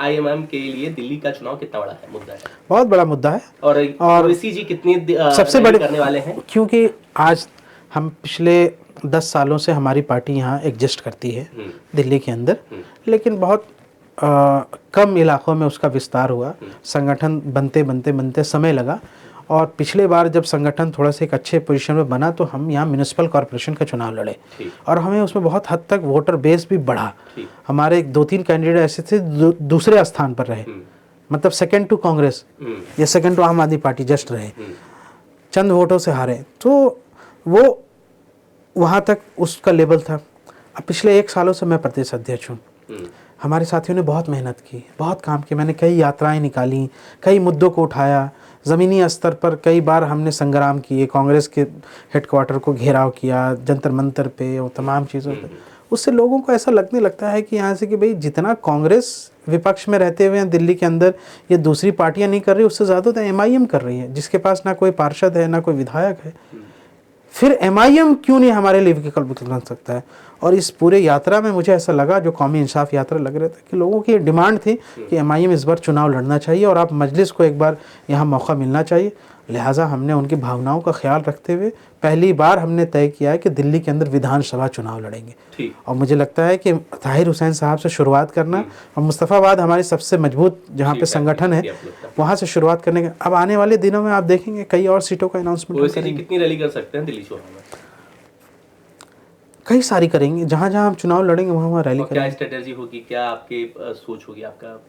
AIMIM के लिए दिल्ली का चुनाव कितना बड़ा है मुद्दा है? बहुत बड़ा मुद्दा है। और ऋषि जी कितनी सबसे बड़े करने वाले हैं? क्योंकि आज हम पिछले 10 सालों से हमारी पार्टी यहाँ एग्जिस्ट करती है दिल्ली के अंदर, लेकिन बहुत कम इलाकों में उसका विस्तार हुआ। संगठन बनते समय लगा, और पिछले बार जब संगठन थोड़ा सा एक अच्छे पोजीशन में बना तो हम यहाँ म्यूनिसिपल कॉर्पोरेशन का चुनाव लड़े, और हमें उसमें बहुत हद तक वोटर बेस भी बढ़ा। हमारे 2-3 कैंडिडेट ऐसे थे दूसरे स्थान पर रहे, मतलब सेकंड टू कांग्रेस या सेकंड टू आम आदमी पार्टी जस्ट रहे, चंद वोटों से हारे। तो वो वहाँ तक उसका लेवल था। अब पिछले 1 सालों से मैं प्रदेश अध्यक्ष हूँ। हमारे साथियों ने बहुत मेहनत की, बहुत काम किया। मैंने कई यात्राएं निकाली, कई मुद्दों को उठाया, ज़मीनी स्तर पर कई बार हमने संग्राम किए, कांग्रेस के हेडक्वार्टर को घेराव किया, जंतर मंतर पे और तमाम चीज़ों पे। उससे लोगों को ऐसा लगने लगता है कि यहाँ से कि भाई जितना कांग्रेस विपक्ष में रहते हुए दिल्ली के अंदर ये दूसरी पार्टियां नहीं कर रही, उससे ज़्यादा तो एमआईएम कर रही है, जिसके पास ना कोई पार्षद है ना कोई विधायक है। फिर एमआईएम क्यों नहीं हमारे लिए विकल्प बन सकता है? और इस पूरे यात्रा में मुझे ऐसा लगा, जो कौमी इंसाफ यात्रा लग रहा था, कि लोगों की डिमांड थी कि एमआईएम इस बार चुनाव लड़ना चाहिए और आप मजलिस को एक बार यहाँ मौका मिलना चाहिए। लिहाजा हमने उनकी भावनाओं का ख्याल रखते हुए पहली बार हमने तय किया है कि दिल्ली के अंदर विधानसभा चुनाव लड़ेंगे। और मुझे लगता है कि ताहिर हुसैन साहब से शुरुआत करना और मुस्तफ़ाबाद हमारी सबसे मजबूत जहाँ पे संगठन है वहाँ से शुरुआत करने के, अब आने वाले दिनों में आप देखेंगे कई और सीटों का अनाउंसमेंट करेंगे। कितनी रैली कर सकते हैं दिल्ली चुनाव में? कई सारी करेंगे, जहाँ जहाँ हम चुनाव लड़ेंगे वहाँ रैली करेंगे। क्या स्ट्रेटेजी होगी, क्या आपकी सोच होगी, आपका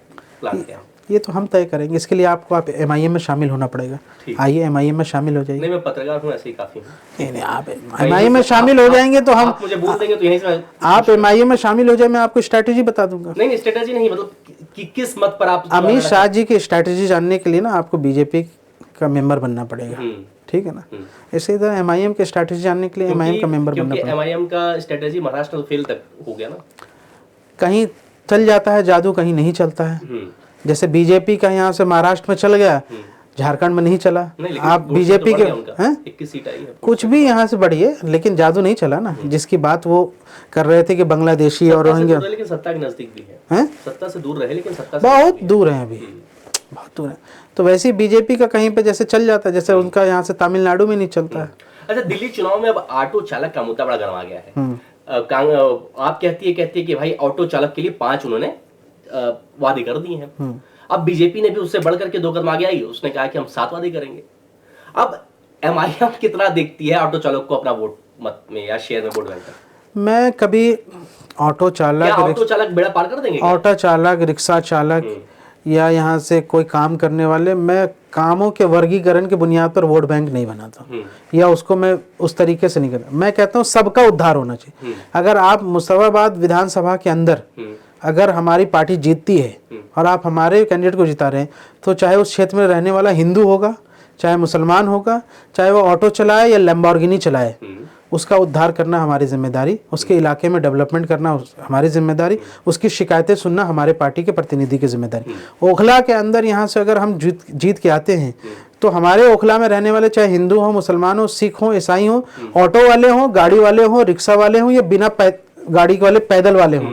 प्लान क्या है? ये तो हम तय करेंगे। इसके लिए आपको आप एमआईएम में शामिल होना पड़ेगा। आइए एमआईएम में शामिल हो जाइए। नहीं, मैं पत्रकार हूँ, ऐसे ही काफी हूँ। नहीं, आप एमआईएम में शामिल हो जाएंगे तो हम, आप मुझे बोल देंगे तो यहीं से आप एमआईएम में शामिल हो जाए, मैं आपको स्ट्रैटेजी बता दूंगा। नहीं, स्ट्रेटेजी नहीं, मतलब कि किस मत पर आप। अमित शाह जी की स्ट्रैटेजी जानने के लिए ना आपको बीजेपी का मेंबर बनना पड़ेगा, ठीक है ना। इसी तरह एमआईएम की स्ट्रैटेजी जानने के लिए एमआईएम का मेंबर बनना पड़ेगा। एमआईएम का स्ट्रैटेजी महाराष्ट्र फेल तक हो गया ना, कहीं चल जाता है जादू, कहीं नहीं चलता है। जैसे बीजेपी का यहाँ से महाराष्ट्र में चल गया, झारखंड में नहीं चला। आप बीजेपी के हैं 21 सीट आई है, कुछ भी यहाँ से बढ़ी है, लेकिन जादू नहीं चला ना। जिसकी बात वो कर रहे थे कि बांग्लादेशी और रोहिंग्या, लेकिन सत्ता के नजदीक भी हैं, सत्ता से दूर रहे, लेकिन सत्ता से बहुत दूर है अभी, बहुत दूर है। तो वैसे ही बीजेपी का कहीं पे जैसे चल जाता है, जैसे उनका यहाँ से तमिलनाडु में नहीं चलता है। अच्छा, दिल्ली चुनाव में अब ऑटो चालक का मुद्दा बड़ा गर्मा गया है। आप कहती है कि भाई ऑटो चालक के लिए 5 उन्होंने वादे कर दिए हैं। अब बीजेपी ने भी उससे बढ़कर के 2 कदम आगे आई, उसने कहा कि हम 7 वादे करेंगे। अब एमआईएम कितना देखती है ऑटो चालक को अपना वोट मत में या शेयर में वोट बैंक? मैं कभी ऑटो चालक बेड़ा पार कर देंगे? ऑटो चालक, रिक्शा चालक या यहाँ से कोई काम करने वाले, मैं कामों के वर्गीकरण के बुनियाद पर वोट बैंक नहीं बनाता या उसको मैं उस तरीके से नहीं करता। मैं कहता हूँ सबका उद्धार होना चाहिए। अगर आप मुस्तफाबाद विधानसभा के अंदर अगर हमारी पार्टी जीतती है और आप हमारे कैंडिडेट को जिता रहे हैं, तो चाहे उस क्षेत्र में रहने वाला हिंदू होगा, चाहे मुसलमान होगा, चाहे वो ऑटो चलाए या लैम्बोर्गिनी चलाए, उसका उद्धार करना हमारी जिम्मेदारी, उसके इलाके में डेवलपमेंट करना हमारी जिम्मेदारी, उसकी शिकायतें सुनना हमारे पार्टी के प्रतिनिधि की जिम्मेदारी। ओखला के अंदर यहाँ से अगर हम जीत के आते हैं तो हमारे ओखला में रहने वाले चाहे हिंदू हो, मुसलमान हो, सिख हो, ईसाई हो, ऑटो वाले हो, गाड़ी वाले हो, रिक्शा वाले हो या बिना गाड़ी वाले पैदल वाले हों,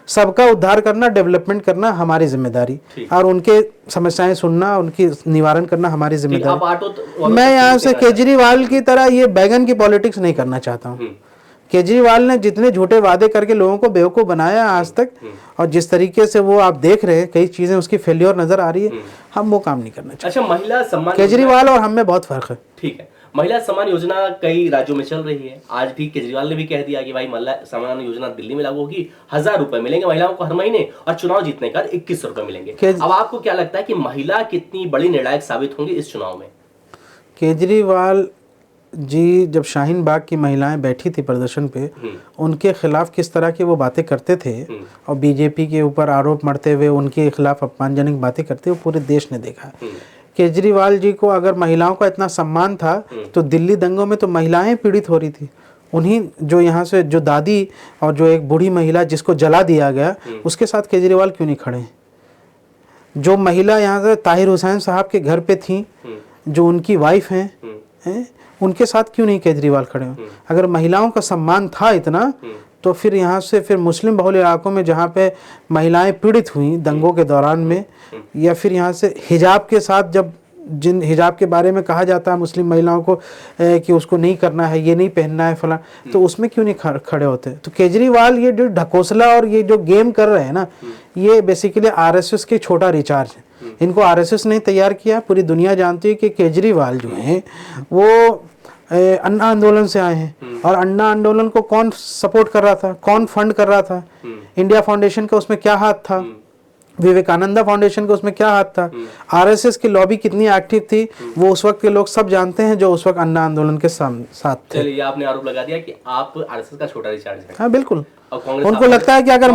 सबका उद्धार करना, डेवलपमेंट करना हमारी जिम्मेदारी और उनके समस्याएं सुनना, उनकी निवारण करना हमारी जिम्मेदारी। मैं यहाँ से केजरीवाल की तरह ये बैगन की पॉलिटिक्स नहीं करना चाहता हूँ। केजरीवाल ने जितने झूठे वादे करके लोगों को बेवकूफ़ बनाया आज तक, और जिस तरीके से वो आप देख रहे हैं कई चीजें उसकी फेल्योर नजर आ रही है, हम वो काम नहीं करना चाहते। अच्छा, महिला सम्मान केजरीवाल और हम में बहुत फर्क है। ठीक है, महिला सम्मान योजना कई राज्यों में चल रही है। आज भी केजरीवाल ने भी कह दिया कि भाई महिला सम्मान योजना दिल्ली में लागू होगी, 1000 रुपए मिलेंगे महिलाओं को हर महीने और चुनाव जीतने का 21 रुपए मिलेंगे। अब आपको क्या लगता है कि महिला कितनी बड़ी निर्णायक साबित होंगी इस चुनाव में? केजरीवाल जी जब शाहीन बाग की महिलाएं बैठी थी प्रदर्शन पे, उनके खिलाफ किस तरह की वो बातें करते थे और बीजेपी के ऊपर आरोप मढ़ते हुए उनके खिलाफ अपमानजनक बातें करते हुए पूरे देश ने देखा। केजरीवाल जी को अगर महिलाओं का इतना सम्मान था तो दिल्ली दंगों में तो महिलाएं पीड़ित हो रही थी। उन्हीं जो यहाँ से जो दादी और जो एक बूढ़ी महिला जिसको जला दिया गया, उसके साथ केजरीवाल क्यों नहीं खड़े? जो महिला यहाँ से ताहिर हुसैन साहब के घर पे थी, जो उनकी वाइफ हैं, उनके साथ क्यों नहीं केजरीवाल खड़े हो? अगर महिलाओं का सम्मान था इतना, तो फिर यहाँ से फिर मुस्लिम बहुल इलाकों में जहाँ पे महिलाएं पीड़ित हुई दंगों के दौरान में, या फिर यहाँ से हिजाब के साथ जब जिन हिजाब के बारे में कहा जाता है मुस्लिम महिलाओं को कि उसको नहीं करना है, ये नहीं पहनना है फला, तो उसमें क्यों नहीं खड़े होते? तो केजरीवाल ये जो ढकोसला और ये जो गेम कर रहे हैं ना, ये बेसिकली आरएसएस के छोटा रिचार्ज है। इनको आरएसएस ने तैयार किया। पूरी दुनिया जानती है कि केजरीवाल जो है वो अन्ना आंदोलन से आए हैं, और अन्ना आंदोलन को कौन सपोर्ट कर रहा था, कौन फंड कर रहा था? इंडिया फाउंडेशन का उसमें क्या हाथ था? विवेकानंदा फाउंडेशन का उसमें क्या हाथ था? आरएसएस की लॉबी कितनी एक्टिव थी वो उस वक्त के लोग सब जानते हैं, जो उस वक्त अन्ना आंदोलन के साथ थे। चलिए, आपने आरोप लगा दिया कि आप आरएसएस का छोटा रिचार्ज है। हाँ बिल्कुल। उनको लगता है कि अगर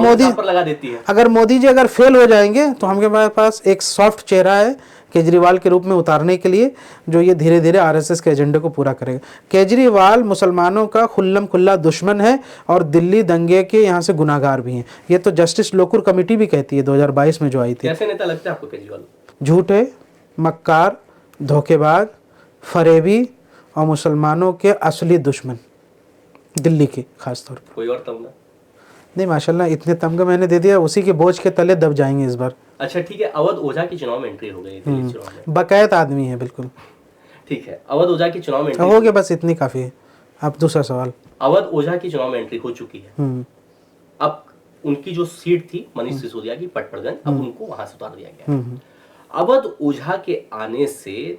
मोदी जी अगर फेल हो जाएंगे तो हमारे पास एक सॉफ्ट चेहरा है केजरीवाल के रूप में उतारने के लिए, जो ये धीरे धीरे आरएसएस के एजेंडे को पूरा करेगा। केजरीवाल मुसलमानों का खुल्लम खुल्ला दुश्मन है और दिल्ली दंगे के यहाँ से गुनाहगार भी हैं। ये तो जस्टिस लोकुर कमेटी भी कहती है 2022 में जो आई थी। कैसे नेता लगता है आपको केजरीवाल? झूठे, मक्कार, धोखेबाज, फरेबी और मुसलमानों के असली दुश्मन, दिल्ली के खास तौर पर। कोई और तमगा? नहीं माशाल्लाह, इतने तमगा मैंने दे दिया, उसी के बोझ के तले दब जाएंगे इस बार। अच्छा ठीक है, अवध ओझा की चुनाव में एंट्री हो गई दिल्ली चुनाव में। बकायत आदमी है बिल्कुल। ठीक है, अवध ओझा की चुनाव में एंट्री हो गया, बस इतनी काफ़ी है। अब दूसरा सवाल। अवध ओझा की चुनाव में एंट्री हो चुकी है। अब उनकी जो सीट थी मनीष सिसोदिया की पटपड़गंज, अब उनको वहां से उतार दिया गया। अवध ओझा के आने से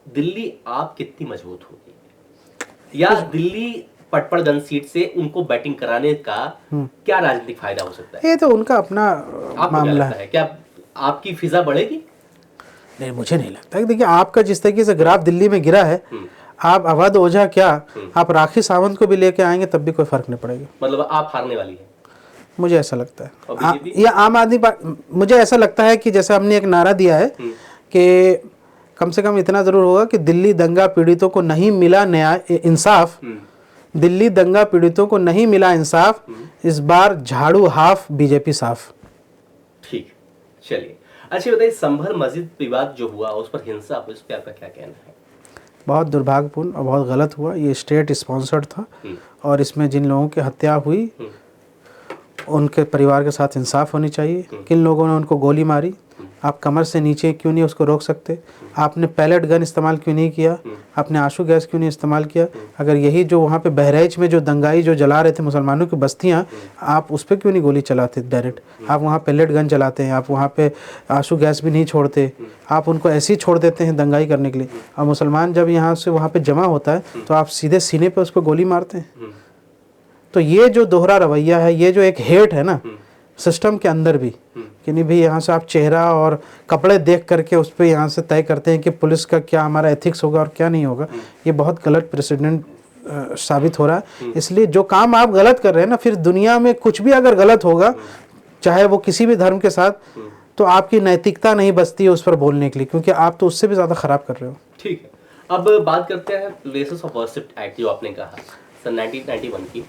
दिल्ली आप कितनी मजबूत होगी, या दिल्ली पटपड़गंज सीट से उनको बैटिंग कराने का क्या राजनीतिक फायदा हो सकता है? ये तो उनका अपना मामला है। क्या आपकी फिजा बढ़ेगी? नहीं, मुझे नहीं लगता। देखिए, आपका जिस तरीके से ग्राफ दिल्ली में गिरा है, आप अवध ओझा क्या, आप राखी सावंत को भी लेके आएंगे तब भी कोई फर्क नहीं पड़ेगा। मतलब आप हारने वाली है, मुझे ऐसा लगता है। ये आम आदमी मुझे ऐसा लगता है कि जैसे हमने एक नारा दिया है कि कम से कम इतना जरूर होगा कि दिल्ली दंगा पीड़ितों को नहीं मिला न्याय इंसाफ, दिल्ली दंगा पीड़ितों को नहीं मिला इंसाफ, इस बार झाड़ू हाफ, बीजेपी साफ। ठीक, चलिए। अच्छा बताइए, संभल मस्जिद विवाद जो हुआ, उस पर हिंसा हुई, उस पर आपका क्या कहना है? बहुत दुर्भाग्यपूर्ण और बहुत गलत हुआ। ये स्टेट स्पॉन्सर्ड था और इसमें जिन लोगों की हत्या हुई उनके परिवार के साथ इंसाफ होनी चाहिए। किन लोगों ने उनको गोली मारी, आप कमर से नीचे क्यों नहीं उसको रोक सकते? आपने पैलेट गन इस्तेमाल क्यों नहीं किया? आपने आंसू गैस क्यों नहीं इस्तेमाल किया? अगर यही जो वहाँ पे बहराइच में जो दंगाई जो जला रहे थे मुसलमानों की बस्तियाँ, आप उस पर क्यों नहीं गोली चलाते डायरेक्ट? आप वहाँ पैलेट गन चलाते हैं, आप वहाँ पे आंसू गैस भी नहीं छोड़ते, आप उनको ऐसे ही छोड़ देते हैं दंगाई करने के लिए। और मुसलमान जब यहाँ से वहाँ पर जमा होता है तो आप सीधे सीने पर उसको गोली मारते हैं। तो ये जो दोहरा रवैया है, ये जो एक हेट है ना सिस्टम के अंदर भी, कि नहीं भाई यहाँ से आप चेहरा और कपड़े देख करके उस पर यहाँ से तय करते हैं कि पुलिस का क्या हमारा एथिक्स होगा और क्या नहीं होगा, ये बहुत गलत प्रेसिडेंट साबित हो रहा है। इसलिए जो काम आप गलत कर रहे हैं ना, फिर दुनिया में कुछ भी अगर गलत होगा, चाहे वो किसी भी धर्म के साथ, तो आपकी नैतिकता नहीं बचती है उस पर बोलने के लिए, क्योंकि आप तो उससे भी ज़्यादा ख़राब कर रहे हो। ठीक है, अब बात करते हैं बेसिस ऑफ वर्शिप एक्ट जो आपने कहा सन 1991 की,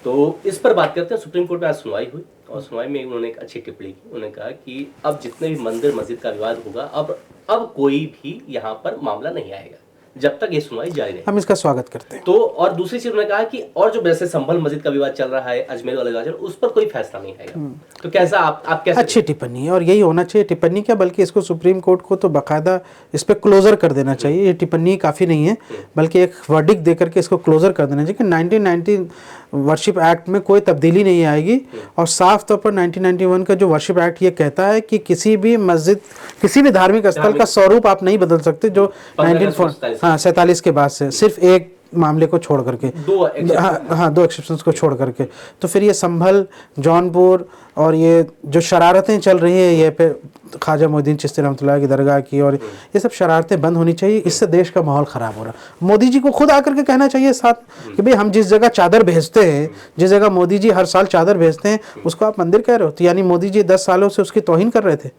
तो इस पर बात करते हैं। सुप्रीम कोर्ट में आज सुनवाई हुई और सुनवाई में उन्होंने एक अच्छी टिप्पणी की। उन्होंने कहा कि अब जितने भी मंदिर मस्जिद का विवाद होगा, अब कोई भी यहाँ पर मामला नहीं आएगा जब तक ये सुनवाई जारी रहे। हम इसका स्वागत करते हैं। तो और दूसरी चीज उन्होंने कहा कि और जो वैसे संभल मस्जिद का विवाद चल रहा है, अजमेर वाला विवाद, उस पर कोई फैसला नहीं आएगा। तो कैसा आप कैसे? अच्छी टिप्पणी है और यही होना चाहिए। टिप्पणी क्या, बल्कि इसको सुप्रीम कोर्ट को तो बाकायदा इस पर क्लोजर कर देना चाहिए। ये टिप्पणी काफ़ी नहीं है, बल्कि एक वर्डिक्ट दे करके इसको क्लोजर कर देना चाहिए कि 1990 वर्शिप एक्ट में कोई तब्दीली नहीं आएगी। और साफ तौर पर 1991 का जो वर्शिप एक्ट ये कहता है कि किसी भी मस्जिद, किसी भी धार्मिक स्थल का स्वरूप आप नहीं बदल सकते, जो 1947 के बाद से, सिर्फ एक मामले को छोड़ करके, दो एक्सेप्शंस को छोड़ करके। तो फिर ये संभल, जौनपुर और ये जो शरारतें चल रही है ये पे ख्वाजा मोहद्दीन चिश्ती रहमतुल्लाह की दरगाह की, और ये सब शरारतें बंद होनी चाहिए। इससे देश का माहौल ख़राब हो रहा है। मोदी जी को खुद आकर के कहना चाहिए साथ कि भाई हम जिस जगह चादर भेजते हैं, जिस जगह मोदी जी हर साल चादर भेजते हैं, उसको आप मंदिर कह रहे हो। तो यानी मोदी जी 10 सालों से उसकी तौहीन कर रहे थे?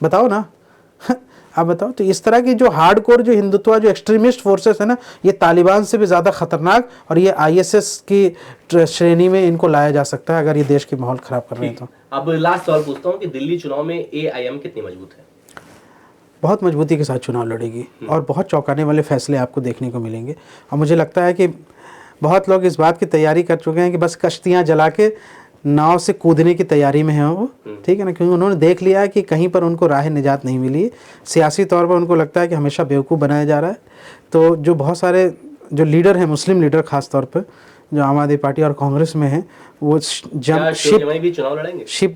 बताओ ना आप बताओ। तो इस तरह की जो हार्डकोर जो हिंदुत्व जो एक्सट्रीमिस्ट फोर्सेस है ना, ये तालिबान से भी ज़्यादा खतरनाक और ये ISS की श्रेणी में इनको लाया जा सकता है अगर ये देश की माहौल ख़राब कर रहे हैं तो। अब लास्ट सवाल पूछता हूँ कि दिल्ली चुनाव में AIM कितनी मजबूत है? बहुत मजबूती के साथ चुनाव लड़ेगी और बहुत चौंकाने वाले फैसले आपको देखने को मिलेंगे। और मुझे लगता है कि बहुत लोग इस बात की तैयारी कर चुके हैं कि बस कश्तियाँ जला के नाव से कूदने की तैयारी में है वो, ठीक है ना, क्योंकि उन्होंने देख लिया है कि कहीं पर उनको राह निजात नहीं मिली। सियासी तौर पर उनको लगता है कि हमेशा बेवकूफ़ बनाया जा रहा है। तो जो बहुत सारे जो लीडर हैं, मुस्लिम लीडर ख़ास तौर पर जो आम आदमी पार्टी और कांग्रेस में हैं, वो शिप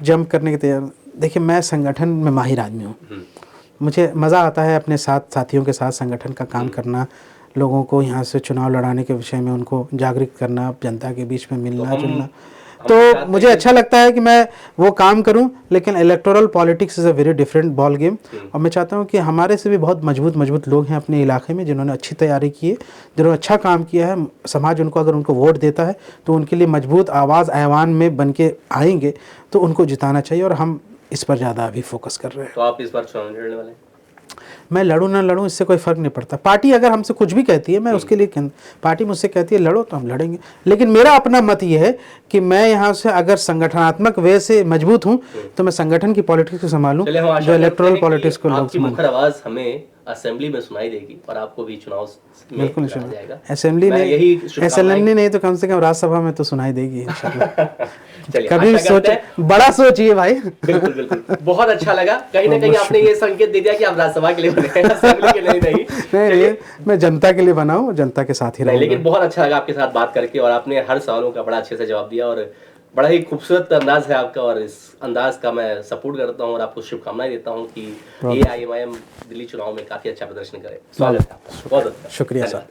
जंप करने की तैयार। देखिए, मैं संगठन में माहिर आदमी हूँ, मुझे मज़ा आता है अपने साथियों के साथ संगठन का काम करना, लोगों को यहाँ से चुनाव लड़ाने के विषय में उनको जागरूक करना, जनता के बीच में मिलना जुलना। तो मुझे अच्छा लगता है कि मैं वो काम करूं, लेकिन electoral politics is a very different ball game. और मैं चाहता हूं कि हमारे से भी बहुत मजबूत लोग हैं अपने इलाके में, जिन्होंने अच्छी तैयारी की है, जिन्होंने अच्छा काम किया है। समाज उनको अगर उनको वोट देता है तो उनके लिए मजबूत आवाज़ ऐवान में बन के आएंगे, तो उनको जिताना चाहिए और हम इस पर ज़्यादा अभी फोकस कर रहे हैं। तो आप इस बार चुनाव लड़ने वाले हैं? मैं लड़ूं ना लड़ूं इससे कोई फ़र्क नहीं पड़ता। पार्टी अगर हमसे कुछ भी कहती है मैं उसके लिए पार्टी मुझसे कहती है लड़ो तो हम लड़ेंगे। लेकिन मेरा अपना मत ये है कि मैं यहाँ से अगर संगठनात्मक वे से मजबूत हूँ तो मैं संगठन की पॉलिटिक्स को संभालूँ, जो इलेक्टोरल पॉलिटिक्स को लोग आपकी मुखर आवाज़ हमें असेंबली में सुनाई देगी और आपको भी चुनाव में लड़ा जाएगा। असेंबली नहीं तो कम से कम राज्यसभा में तो सुनाई देगी इंशाल्लाह। चलिए, कभी सोचे, बड़ा सोचिए भाई। बिल्कुल बिल्कुल, बहुत अच्छा लगा। कहीं ना कहीं आपने ये संकेत दे दिया कि आप राज्यसभा के लिए बने हैं, असेंबली के लिए नहीं। मैं जनता के लिए बना हूँ, जनता के साथ ही रहूंगा। लेकिन बहुत अच्छा लगा आपके साथ बात करके और आपने हर सवालों का बड़ा अच्छे से जवाब दिया और बड़ा ही खूबसूरत अंदाज है आपका और इस अंदाज का मैं सपोर्ट करता हूँ और आपको शुभकामनाएं देता हूँ कि AIMIM दिल्ली चुनाव में काफी अच्छा प्रदर्शन करे। स्वागत है आपका, बहुत अच्छा, शुक्रिया सर।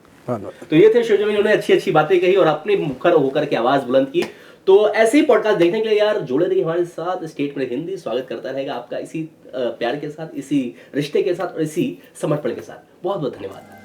तो ये थे शिवजी, जिन्होंने अच्छी अच्छी बातें कही और अपने मुखर होकर के आवाज बुलंद की। तो ऐसे ही पॉडकास्ट देखने के लिए यार जुड़े रहिए हमारे साथ। स्टेट में हिंदी स्वागत करता रहेगा आपका इसी प्यार के साथ, इसी रिश्ते के साथ और इसी समर्पण के साथ। बहुत बहुत धन्यवाद।